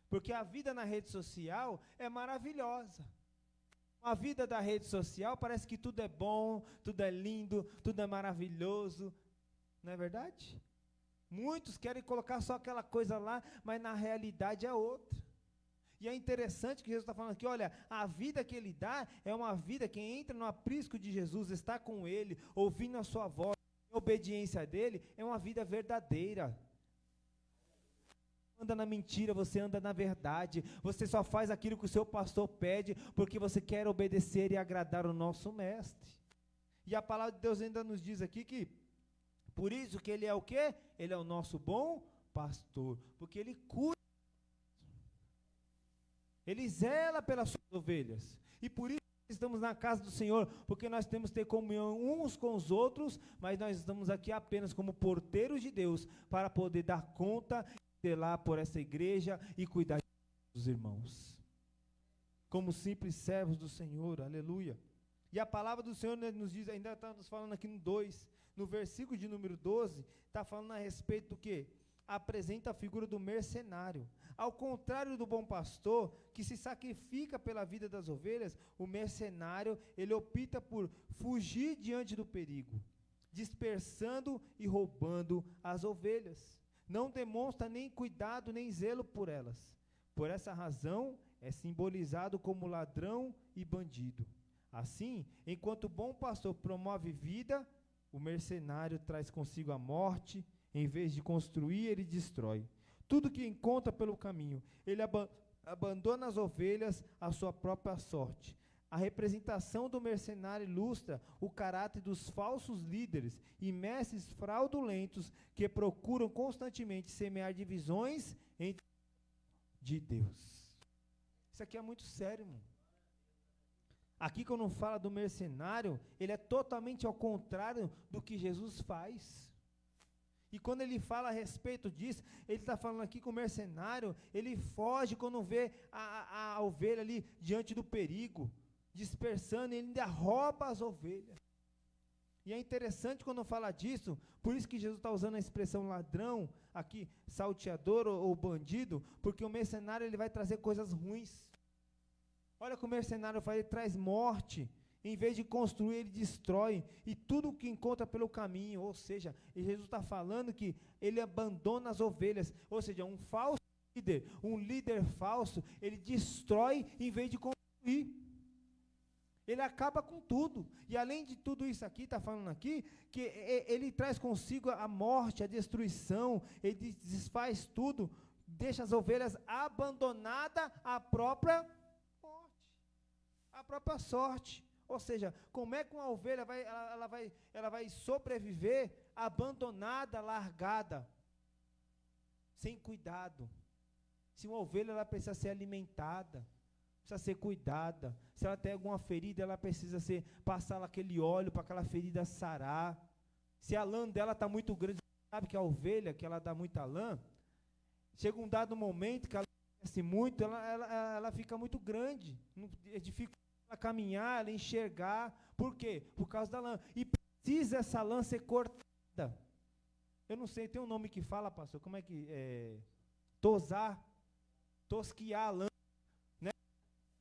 Porque a vida na rede social é maravilhosa. A vida da rede social parece que tudo é bom, tudo é lindo, tudo é maravilhoso. Não é verdade? Muitos querem colocar só aquela coisa lá, mas na realidade é outra. E é interessante que Jesus está falando aqui, olha, a vida que ele dá é uma vida, quem entra no aprisco de Jesus, está com ele, ouvindo a sua voz, a obediência dele, é uma vida verdadeira. Você anda na mentira, você anda na verdade, você só faz aquilo que o seu pastor pede, porque você quer obedecer e agradar o nosso mestre. E a palavra de Deus ainda nos diz aqui que, por isso que ele é o quê? Ele é o nosso bom pastor, porque ele cuida, ele zela pelas suas ovelhas, e por isso estamos na casa do Senhor, porque nós temos que ter comunhão uns com os outros, mas nós estamos aqui apenas como porteiros de Deus, para poder dar conta, zelar por essa igreja e cuidar dos irmãos, como simples servos do Senhor, aleluia. E a palavra do Senhor nos diz, ainda estamos falando aqui no 2, no versículo de número 12, está falando a respeito do quê? Apresenta a figura do mercenário. Ao contrário do bom pastor, que se sacrifica pela vida das ovelhas, o mercenário, ele opta por fugir diante do perigo, dispersando e roubando as ovelhas. Não demonstra nem cuidado, nem zelo por elas. Por essa razão, é simbolizado como ladrão e bandido. Assim, enquanto o bom pastor promove vida, o mercenário traz consigo a morte. Em vez de construir, ele destrói tudo que encontra pelo caminho. Ele abandona as ovelhas à sua própria sorte. A representação do mercenário ilustra o caráter dos falsos líderes e mestres fraudulentos que procuram constantemente semear divisões entre de Deus. Isso aqui é muito sério, irmão. Aqui quando fala do mercenário, ele é totalmente ao contrário do que Jesus faz. E quando ele fala a respeito disso, ele está falando aqui que o mercenário, ele foge quando vê a ovelha ali diante do perigo, dispersando, e ele ainda rouba as ovelhas. E é interessante quando fala disso, por isso que Jesus está usando a expressão ladrão, aqui, salteador ou bandido, porque o mercenário ele vai trazer coisas ruins. Olha o que o mercenário faz, ele traz morte. Em vez de construir, ele destrói, e tudo o que encontra pelo caminho, ou seja, Jesus está falando que ele abandona as ovelhas, ou seja, um falso líder, um líder falso, ele destrói em vez de construir. Ele acaba com tudo. E além de tudo isso aqui, está falando aqui, que ele traz consigo a morte, a destruição, ele desfaz tudo, deixa as ovelhas abandonadas à própria morte, à própria sorte. Ou seja, como é que uma ovelha ela vai sobreviver abandonada, largada, sem cuidado? Se uma ovelha ela precisa ser alimentada, precisa ser cuidada. Se ela tem alguma ferida, ela precisa passar aquele óleo para aquela ferida sarar. Se a lã dela está muito grande, sabe que a ovelha, que ela dá muita lã, chega um dado momento que ela cresce muito, ela fica muito grande, dificulta ela caminhar, ela enxergar. Por quê? Por causa da lã. E precisa essa lã ser cortada. Eu não sei, tem um nome que fala, pastor, como é que tosquiar a lã, né?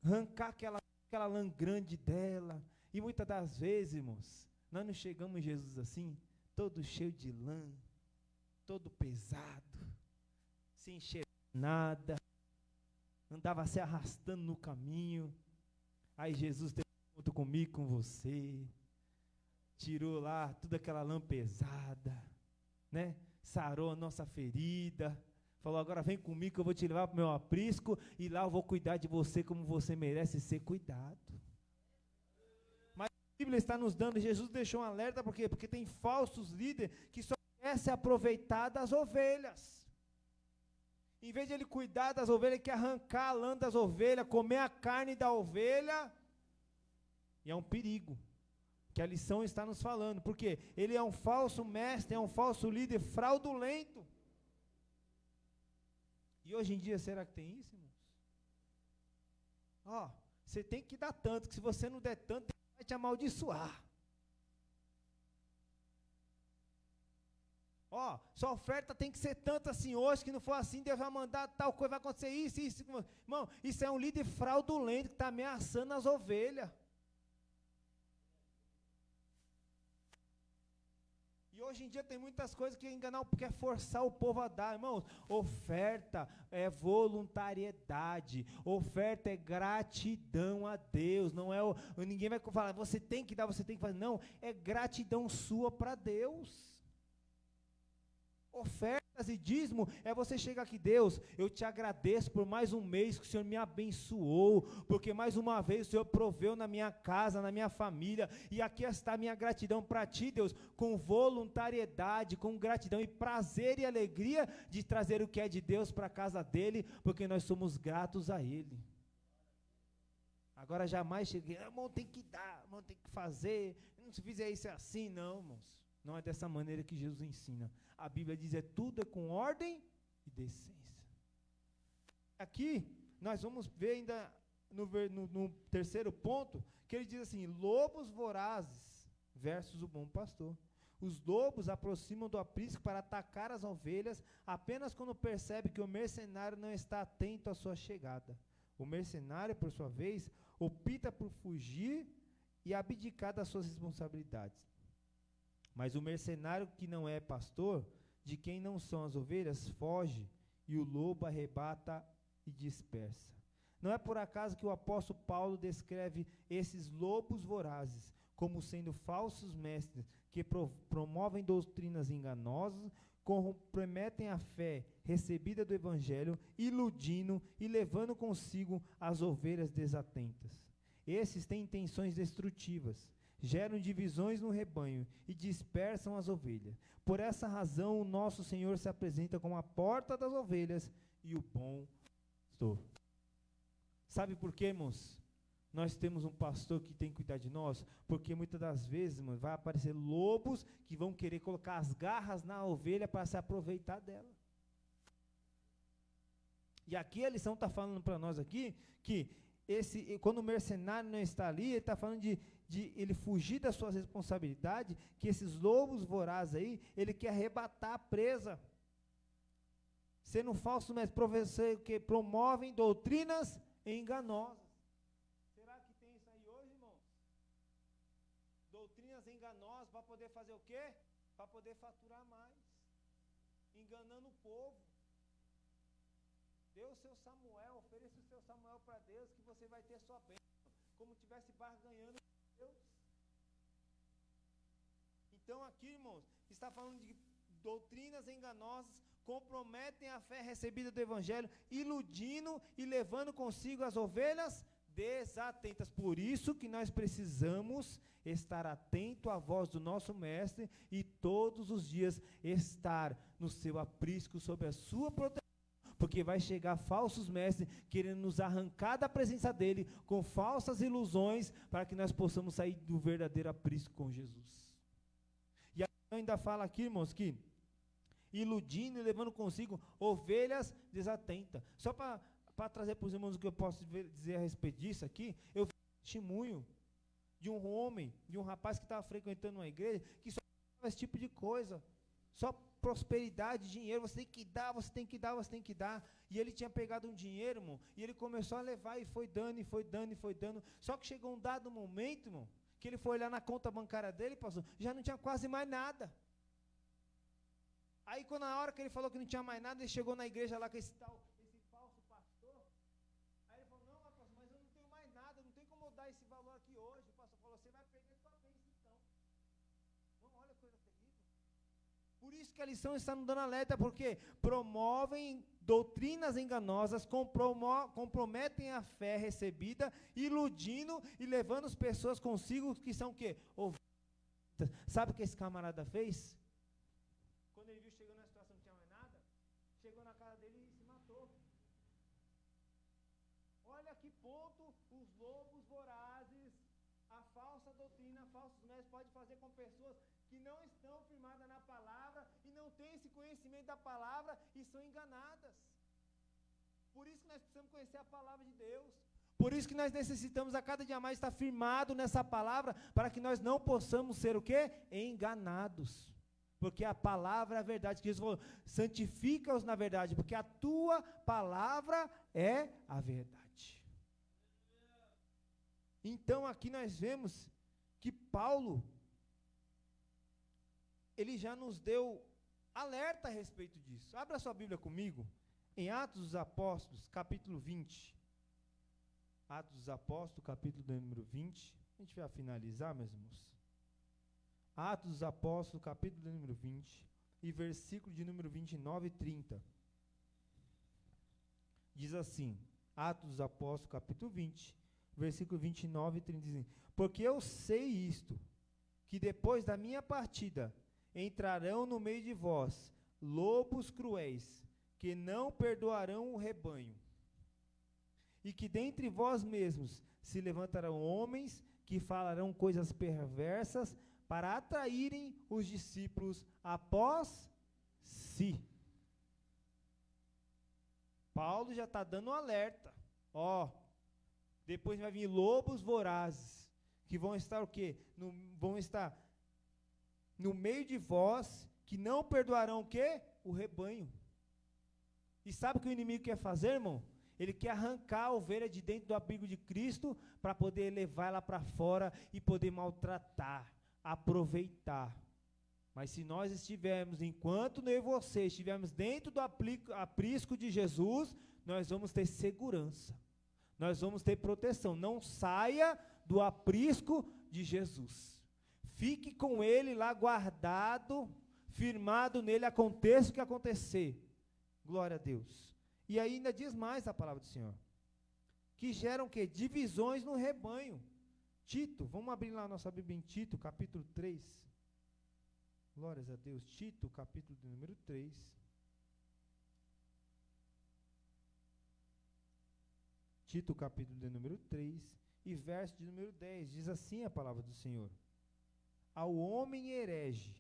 Arrancar aquela lã grande dela. E muitas das vezes, irmãos, nós não chegamos em Jesus assim, todo cheio de lã, todo pesado, sem enxergar nada, andava se arrastando no caminho. Aí Jesus teve um encontro comigo, com você, tirou lá toda aquela lã pesada, né? Sarou a nossa ferida, falou: agora vem comigo que eu vou te levar para o meu aprisco e lá eu vou cuidar de você como você merece ser cuidado. Mas a Bíblia está nos dando, Jesus deixou um alerta, por quê? Porque tem falsos líderes que só querem se aproveitar das ovelhas. Em vez de ele cuidar das ovelhas, ele quer arrancar a lã das ovelhas, comer a carne da ovelha. E é um perigo, que a lição está nos falando. Porque ele é um falso mestre, é um falso líder fraudulento. E hoje em dia, será que tem isso, irmãos? Ó, você tem que dar tanto, que se você não der tanto, Deus vai te amaldiçoar. Ó, sua oferta tem que ser tanto assim hoje, que não for assim, Deus vai mandar tal coisa, vai acontecer isso. Irmão, isso é um líder fraudulento que está ameaçando as ovelhas. E hoje em dia tem muitas coisas que enganar, quer forçar o povo a dar, irmãos. Oferta é voluntariedade, oferta é gratidão a Deus, não é ninguém vai falar, você tem que dar, você tem que fazer, não, é gratidão sua para Deus. Ofertas e dízimo é você chegar aqui: Deus, eu te agradeço por mais um mês que o Senhor me abençoou, porque mais uma vez o Senhor proveu na minha casa, na minha família, e aqui está a minha gratidão para ti, Deus, com voluntariedade, com gratidão e prazer e alegria de trazer o que é de Deus para a casa dele, porque nós somos gratos a ele. Agora jamais cheguei: irmão, tem que dar, irmão, tem que fazer, não se fizer isso é assim, não, irmãos. Não é dessa maneira que Jesus ensina. A Bíblia diz: tudo é com ordem e decência. Aqui, nós vamos ver ainda no terceiro ponto, que ele diz assim: lobos vorazes versus o bom pastor. Os lobos aproximam do aprisco para atacar as ovelhas apenas quando percebe que o mercenário não está atento à sua chegada. O mercenário, por sua vez, opta por fugir e abdicar das suas responsabilidades. Mas o mercenário que não é pastor, de quem não são as ovelhas, foge, e o lobo arrebata e dispersa. Não é por acaso que o apóstolo Paulo descreve esses lobos vorazes como sendo falsos mestres que promovem doutrinas enganosas, comprometem a fé recebida do evangelho, iludindo e levando consigo as ovelhas desatentas. Esses têm intenções destrutivas, geram divisões no rebanho e dispersam as ovelhas. Por essa razão, o nosso Senhor se apresenta como a porta das ovelhas e o bom pastor. Sabe por quê, irmãos? Nós temos um pastor que tem que cuidar de nós, porque muitas das vezes, irmãos, vai aparecer lobos que vão querer colocar as garras na ovelha para se aproveitar dela. E aqui a lição está falando para nós aqui, que quando o mercenário não está ali, ele está falando de ele fugir das suas responsabilidades, que esses lobos vorazes aí, ele quer arrebatar a presa. Sendo falso mestre, que promovem doutrinas enganosas. Será que tem isso aí hoje, irmãos? Doutrinas enganosas para poder fazer o quê? Para poder faturar mais. Enganando o povo. Dê o seu Samuel, ofereça o seu Samuel para Deus, que você vai ter sua bênção. como tivesse barganhando com Deus. Então aqui, irmãos, está falando de doutrinas enganosas, comprometem a fé recebida do Evangelho, iludindo e levando consigo as ovelhas desatentas. Por isso que nós precisamos estar atento à voz do nosso Mestre e todos os dias estar no seu aprisco, sob a sua proteção, porque vai chegar falsos mestres querendo nos arrancar da presença dele com falsas ilusões para que nós possamos sair do verdadeiro aprisco com Jesus. E ainda fala aqui, irmãos, que iludindo e levando consigo ovelhas desatentas. Só para trazer para os irmãos o que eu posso dizer a respeito disso aqui, eu vi um testemunho de um homem, de um rapaz que estava frequentando uma igreja, que só falava esse tipo de coisa, só prosperidade, dinheiro, você tem que dar, você tem que dar, você tem que dar. E ele tinha pegado um dinheiro, irmão, e ele começou a levar e foi dando, e foi dando, e foi dando. Só que chegou um dado momento, irmão, que ele foi olhar na conta bancária dele, pastor, já não tinha quase mais nada. Aí, quando na hora que ele falou que não tinha mais nada, ele chegou na igreja lá com esse falso pastor. Aí ele falou, não, pastor, mas eu não tenho mais nada, não tem como eu dar esse valor aqui hoje. O pastor falou, você vai perder sua bênção então. Não, olha que coisa terrível. Por isso que a lição está nos dando alerta, porque promovem doutrinas enganosas, comprometem a fé recebida, iludindo e levando as pessoas consigo, que são o quê? Sabe o que esse camarada fez? Quando ele viu chegando na situação que não tinha mais nada, chegou na casa dele e se matou. Olha que ponto os lobos vorazes, a falsa doutrina, falsos mestres podem fazer com pessoas que não estão firmadas na palavra e não têm esse conhecimento da palavra e são enganadas. Por isso que nós precisamos conhecer a palavra de Deus. Por isso que nós necessitamos a cada dia mais estar firmado nessa palavra, para que nós não possamos ser o quê? Enganados. Porque a palavra é a verdade, que Jesus falou, santifica-os na verdade, porque a tua palavra é a verdade. Então aqui nós vemos que Paulo, ele já nos deu alerta a respeito disso. Abra sua Bíblia comigo, em Atos dos Apóstolos, capítulo 20. Atos dos Apóstolos, capítulo de número 20. A gente vai finalizar, meus irmãos. Atos dos Apóstolos, capítulo de número 20, e versículo de número 29 e 30. Diz assim, Atos dos Apóstolos, capítulo 20, versículo 29 e 30, diz assim, porque eu sei isto, que depois da minha partida entrarão no meio de vós lobos cruéis, que não perdoarão o rebanho, e que dentre vós mesmos se levantarão homens que falarão coisas perversas para atraírem os discípulos após si. Paulo já está dando um alerta. Depois vai vir lobos vorazes, que vão estar o quê? Vão estar no meio de vós, que não perdoarão o quê? O rebanho. E sabe o que o inimigo quer fazer, irmão? Ele quer arrancar a ovelha de dentro do abrigo de Cristo, para poder levar ela para fora e poder maltratar, aproveitar. Mas se nós estivermos, enquanto eu e você estivermos dentro do aprisco de Jesus, nós vamos ter segurança, nós vamos ter proteção. Não saia do aprisco de Jesus, fique com ele lá guardado, firmado nele, aconteça o que acontecer. Glória a Deus. E ainda diz mais a palavra do Senhor, que geram o quê? Divisões no rebanho. Tito, vamos abrir lá a nossa Bíblia em Tito, capítulo 3. Glórias a Deus. Tito, capítulo de número 3. Tito, capítulo de número 3, e verso de número 10. Diz assim a palavra do Senhor. Ao homem herege,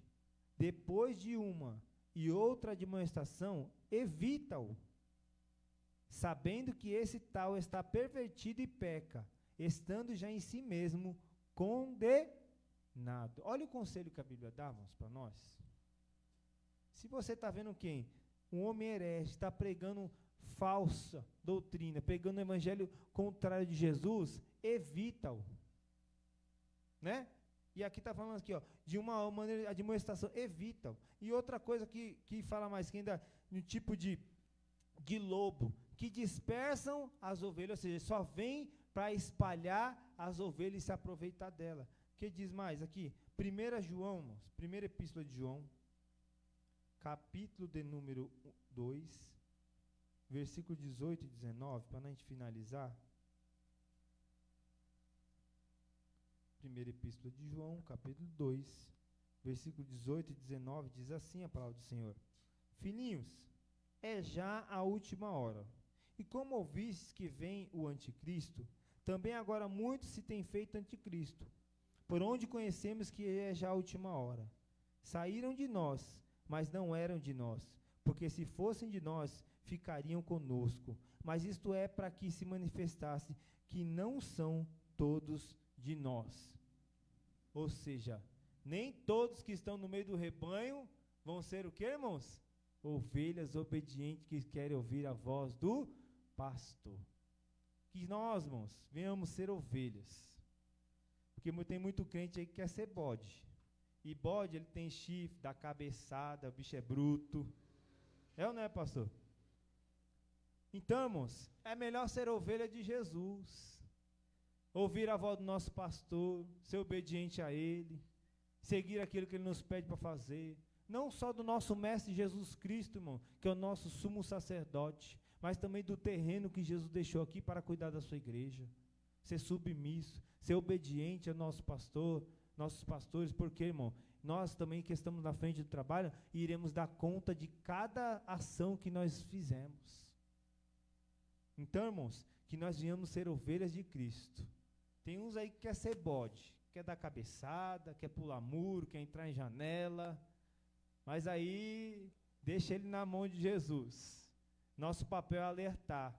depois de uma e outra admoestação, evita-o, sabendo que esse tal está pervertido e peca, estando já em si mesmo condenado. Olha o conselho que a Bíblia dá, irmãos, para nós. Se você está vendo quem? Um homem herege, está pregando falsa doutrina, pregando o evangelho contrário de Jesus, evita-o. Né? E aqui está falando aqui, de uma maneira de admoestação, evita-o. E outra coisa que fala mais que ainda, no tipo de lobo, que dispersam as ovelhas, ou seja, só vem para espalhar as ovelhas e se aproveitar dela. O que diz mais aqui? 1 João, irmãos, primeira epístola de João, capítulo de número 2, versículo 18 e 19, para a gente finalizar. Primeira epístola de João, capítulo 2, versículo 18 e 19, diz assim a palavra do Senhor: Filhinhos, é já a última hora. E como ouvistes que vem o anticristo, também agora muitos se têm feito anticristo, por onde conhecemos que é já a última hora. Saíram de nós, mas não eram de nós, porque se fossem de nós, ficariam conosco. Mas isto é para que se manifestasse que não são todos de nós. Ou seja, nem todos que estão no meio do rebanho vão ser o quê, irmãos? Ovelhas obedientes que querem ouvir a voz do pastor. Que nós, irmãos, venhamos ser ovelhas. Porque tem muito crente aí que quer ser bode. E bode, ele tem chifre, dá cabeçada, o bicho é bruto. É ou não é, pastor? Então, irmãos, é melhor ser ovelha de Jesus. Ouvir a voz do nosso pastor, ser obediente a ele, seguir aquilo que ele nos pede para fazer. Não só do nosso mestre Jesus Cristo, irmão, que é o nosso sumo sacerdote, mas também do terreno que Jesus deixou aqui para cuidar da sua igreja. Ser submisso, ser obediente ao nosso pastor, nossos pastores, porque, irmão, nós também que estamos na frente do trabalho, iremos dar conta de cada ação que nós fizemos. Então, irmãos, que nós venhamos ser ovelhas de Cristo. Tem uns aí que quer ser bode, quer dar cabeçada, quer pular muro, quer entrar em janela, mas aí deixa ele na mão de Jesus. Nosso papel é alertar,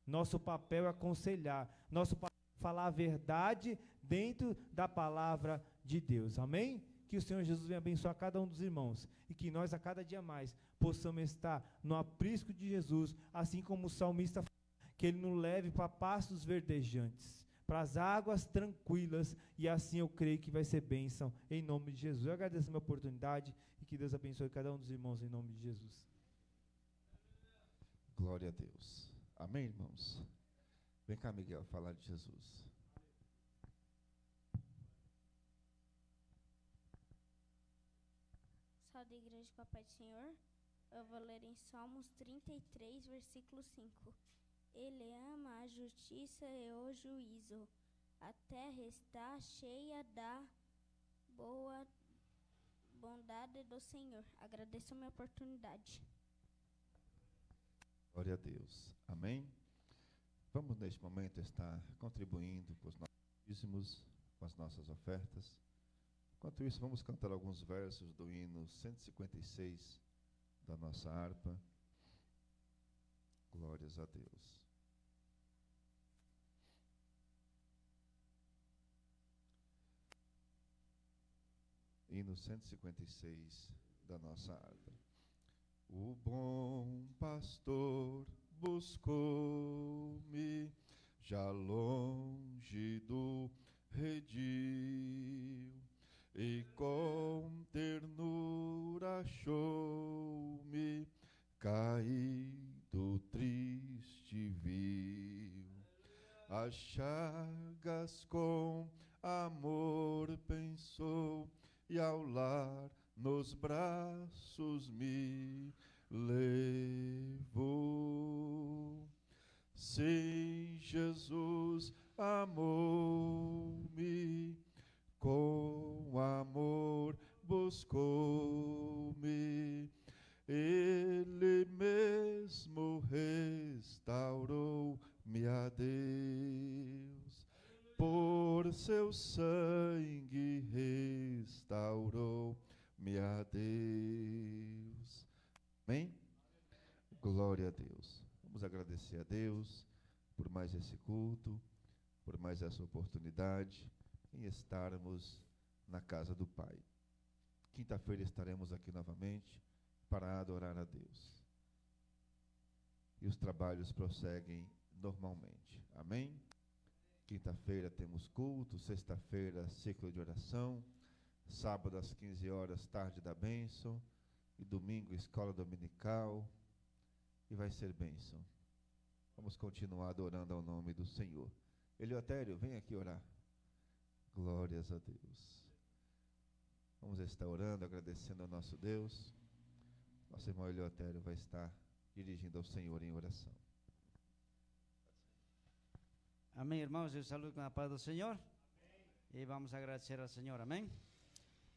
nosso papel é aconselhar, nosso papel é falar a verdade dentro da palavra de Deus, amém? Que o Senhor Jesus venha abençoar cada um dos irmãos, e que nós a cada dia mais possamos estar no aprisco de Jesus, assim como o salmista fala, que ele nos leve para pastos verdejantes, para as águas tranquilas, e assim eu creio que vai ser bênção, em nome de Jesus. Eu agradeço a minha oportunidade, e que Deus abençoe cada um dos irmãos, em nome de Jesus. Glória a Deus. Amém, irmãos? Vem cá, Miguel, falar de Jesus. Salve da Igreja com a Paz do Senhor. Eu vou ler em Salmos 33, versículo 5. Ele ama a justiça e o juízo. A terra está cheia da boa bondade do Senhor. Agradeço a minha oportunidade. Glória a Deus. Amém? Vamos, neste momento, estar contribuindo com os nossos dízimos, com as nossas ofertas. Enquanto isso, vamos cantar alguns versos do hino 156 da nossa harpa. Glórias a Deus. Hino 156 da nossa harpa. O bom pastor buscou-me, já longe do redil, e com ternura achou-me, caído, triste viu. As chagas com amor pensou, e ao lar nos braços me levou. Sim, Jesus amou-me, com amor buscou-me, Ele mesmo restaurou-me a Deus, por seu sangue restaurou-me a Deus. Amém? Glória a Deus. Vamos agradecer a Deus por mais esse culto, por mais essa oportunidade em estarmos na casa do Pai. Quinta-feira estaremos aqui novamente para adorar a Deus. E os trabalhos prosseguem normalmente. Amém? Quinta-feira temos culto, sexta-feira ciclo de oração, sábado às 15 horas, tarde da bênção, e domingo escola dominical, e vai ser bênção. Vamos continuar adorando ao nome do Senhor. Eleutério, vem aqui orar. Glórias a Deus. Vamos estar orando, agradecendo ao nosso Deus. Nosso irmão Eleutério vai estar dirigindo ao Senhor em oração. Amém, irmãos, eu saludo com a paz do Senhor. E vamos agradecer ao Senhor, amém?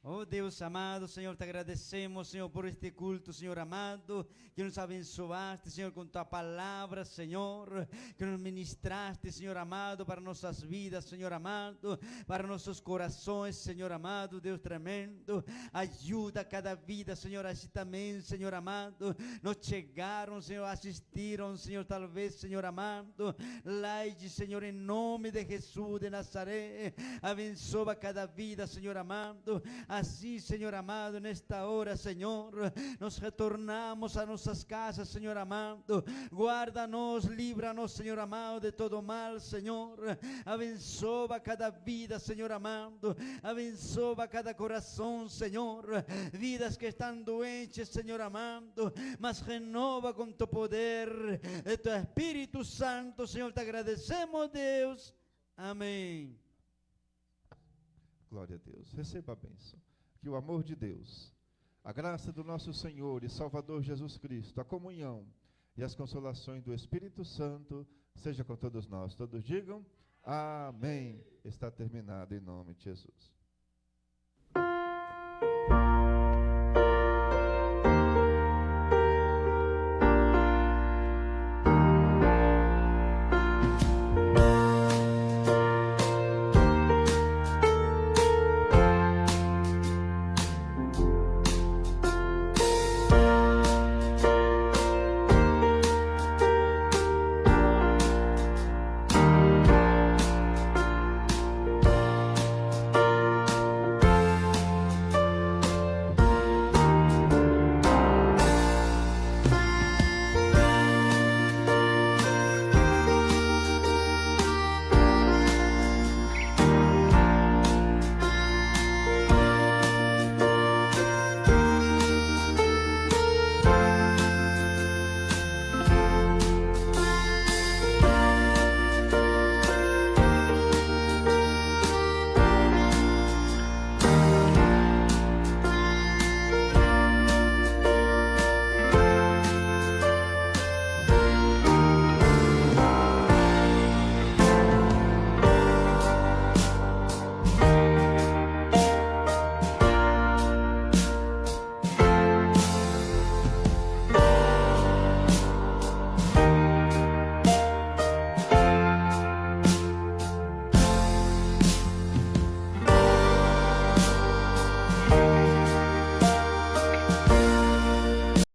Oh Deus amado, Senhor, te agradecemos, Senhor, por este culto, Senhor amado, que nos abençoaste, Senhor, com tua palavra, Senhor, que nos ministraste, Senhor amado, para nossas vidas, Senhor amado, para nossos corações, Senhor amado, Deus tremendo, ajuda cada vida, Senhor, assim também, Senhor amado, nos chegaram, Senhor, assistiram, Senhor, talvez, Senhor amado, live, Senhor, em nome de Jesus de Nazaré, abençoa cada vida, Senhor amado. Assim, Senhor amado, nesta hora, Senhor, nos retornamos a nossas casas, Senhor amado. Guarda-nos, livra-nos, Senhor amado, de todo mal, Senhor. Abençoa cada vida, Senhor amado. Abençoa cada coração, Senhor. Vidas que estão doentes, Senhor amado, mas renova com tu poder, de tu Espírito Santo, Senhor. Te agradecemos, Deus. Amém. Glória a Deus. Receba a bênção. Que o amor de Deus, a graça do nosso Senhor e Salvador Jesus Cristo, a comunhão e as consolações do Espírito Santo seja com todos nós. Todos digam amém. Está terminado em nome de Jesus.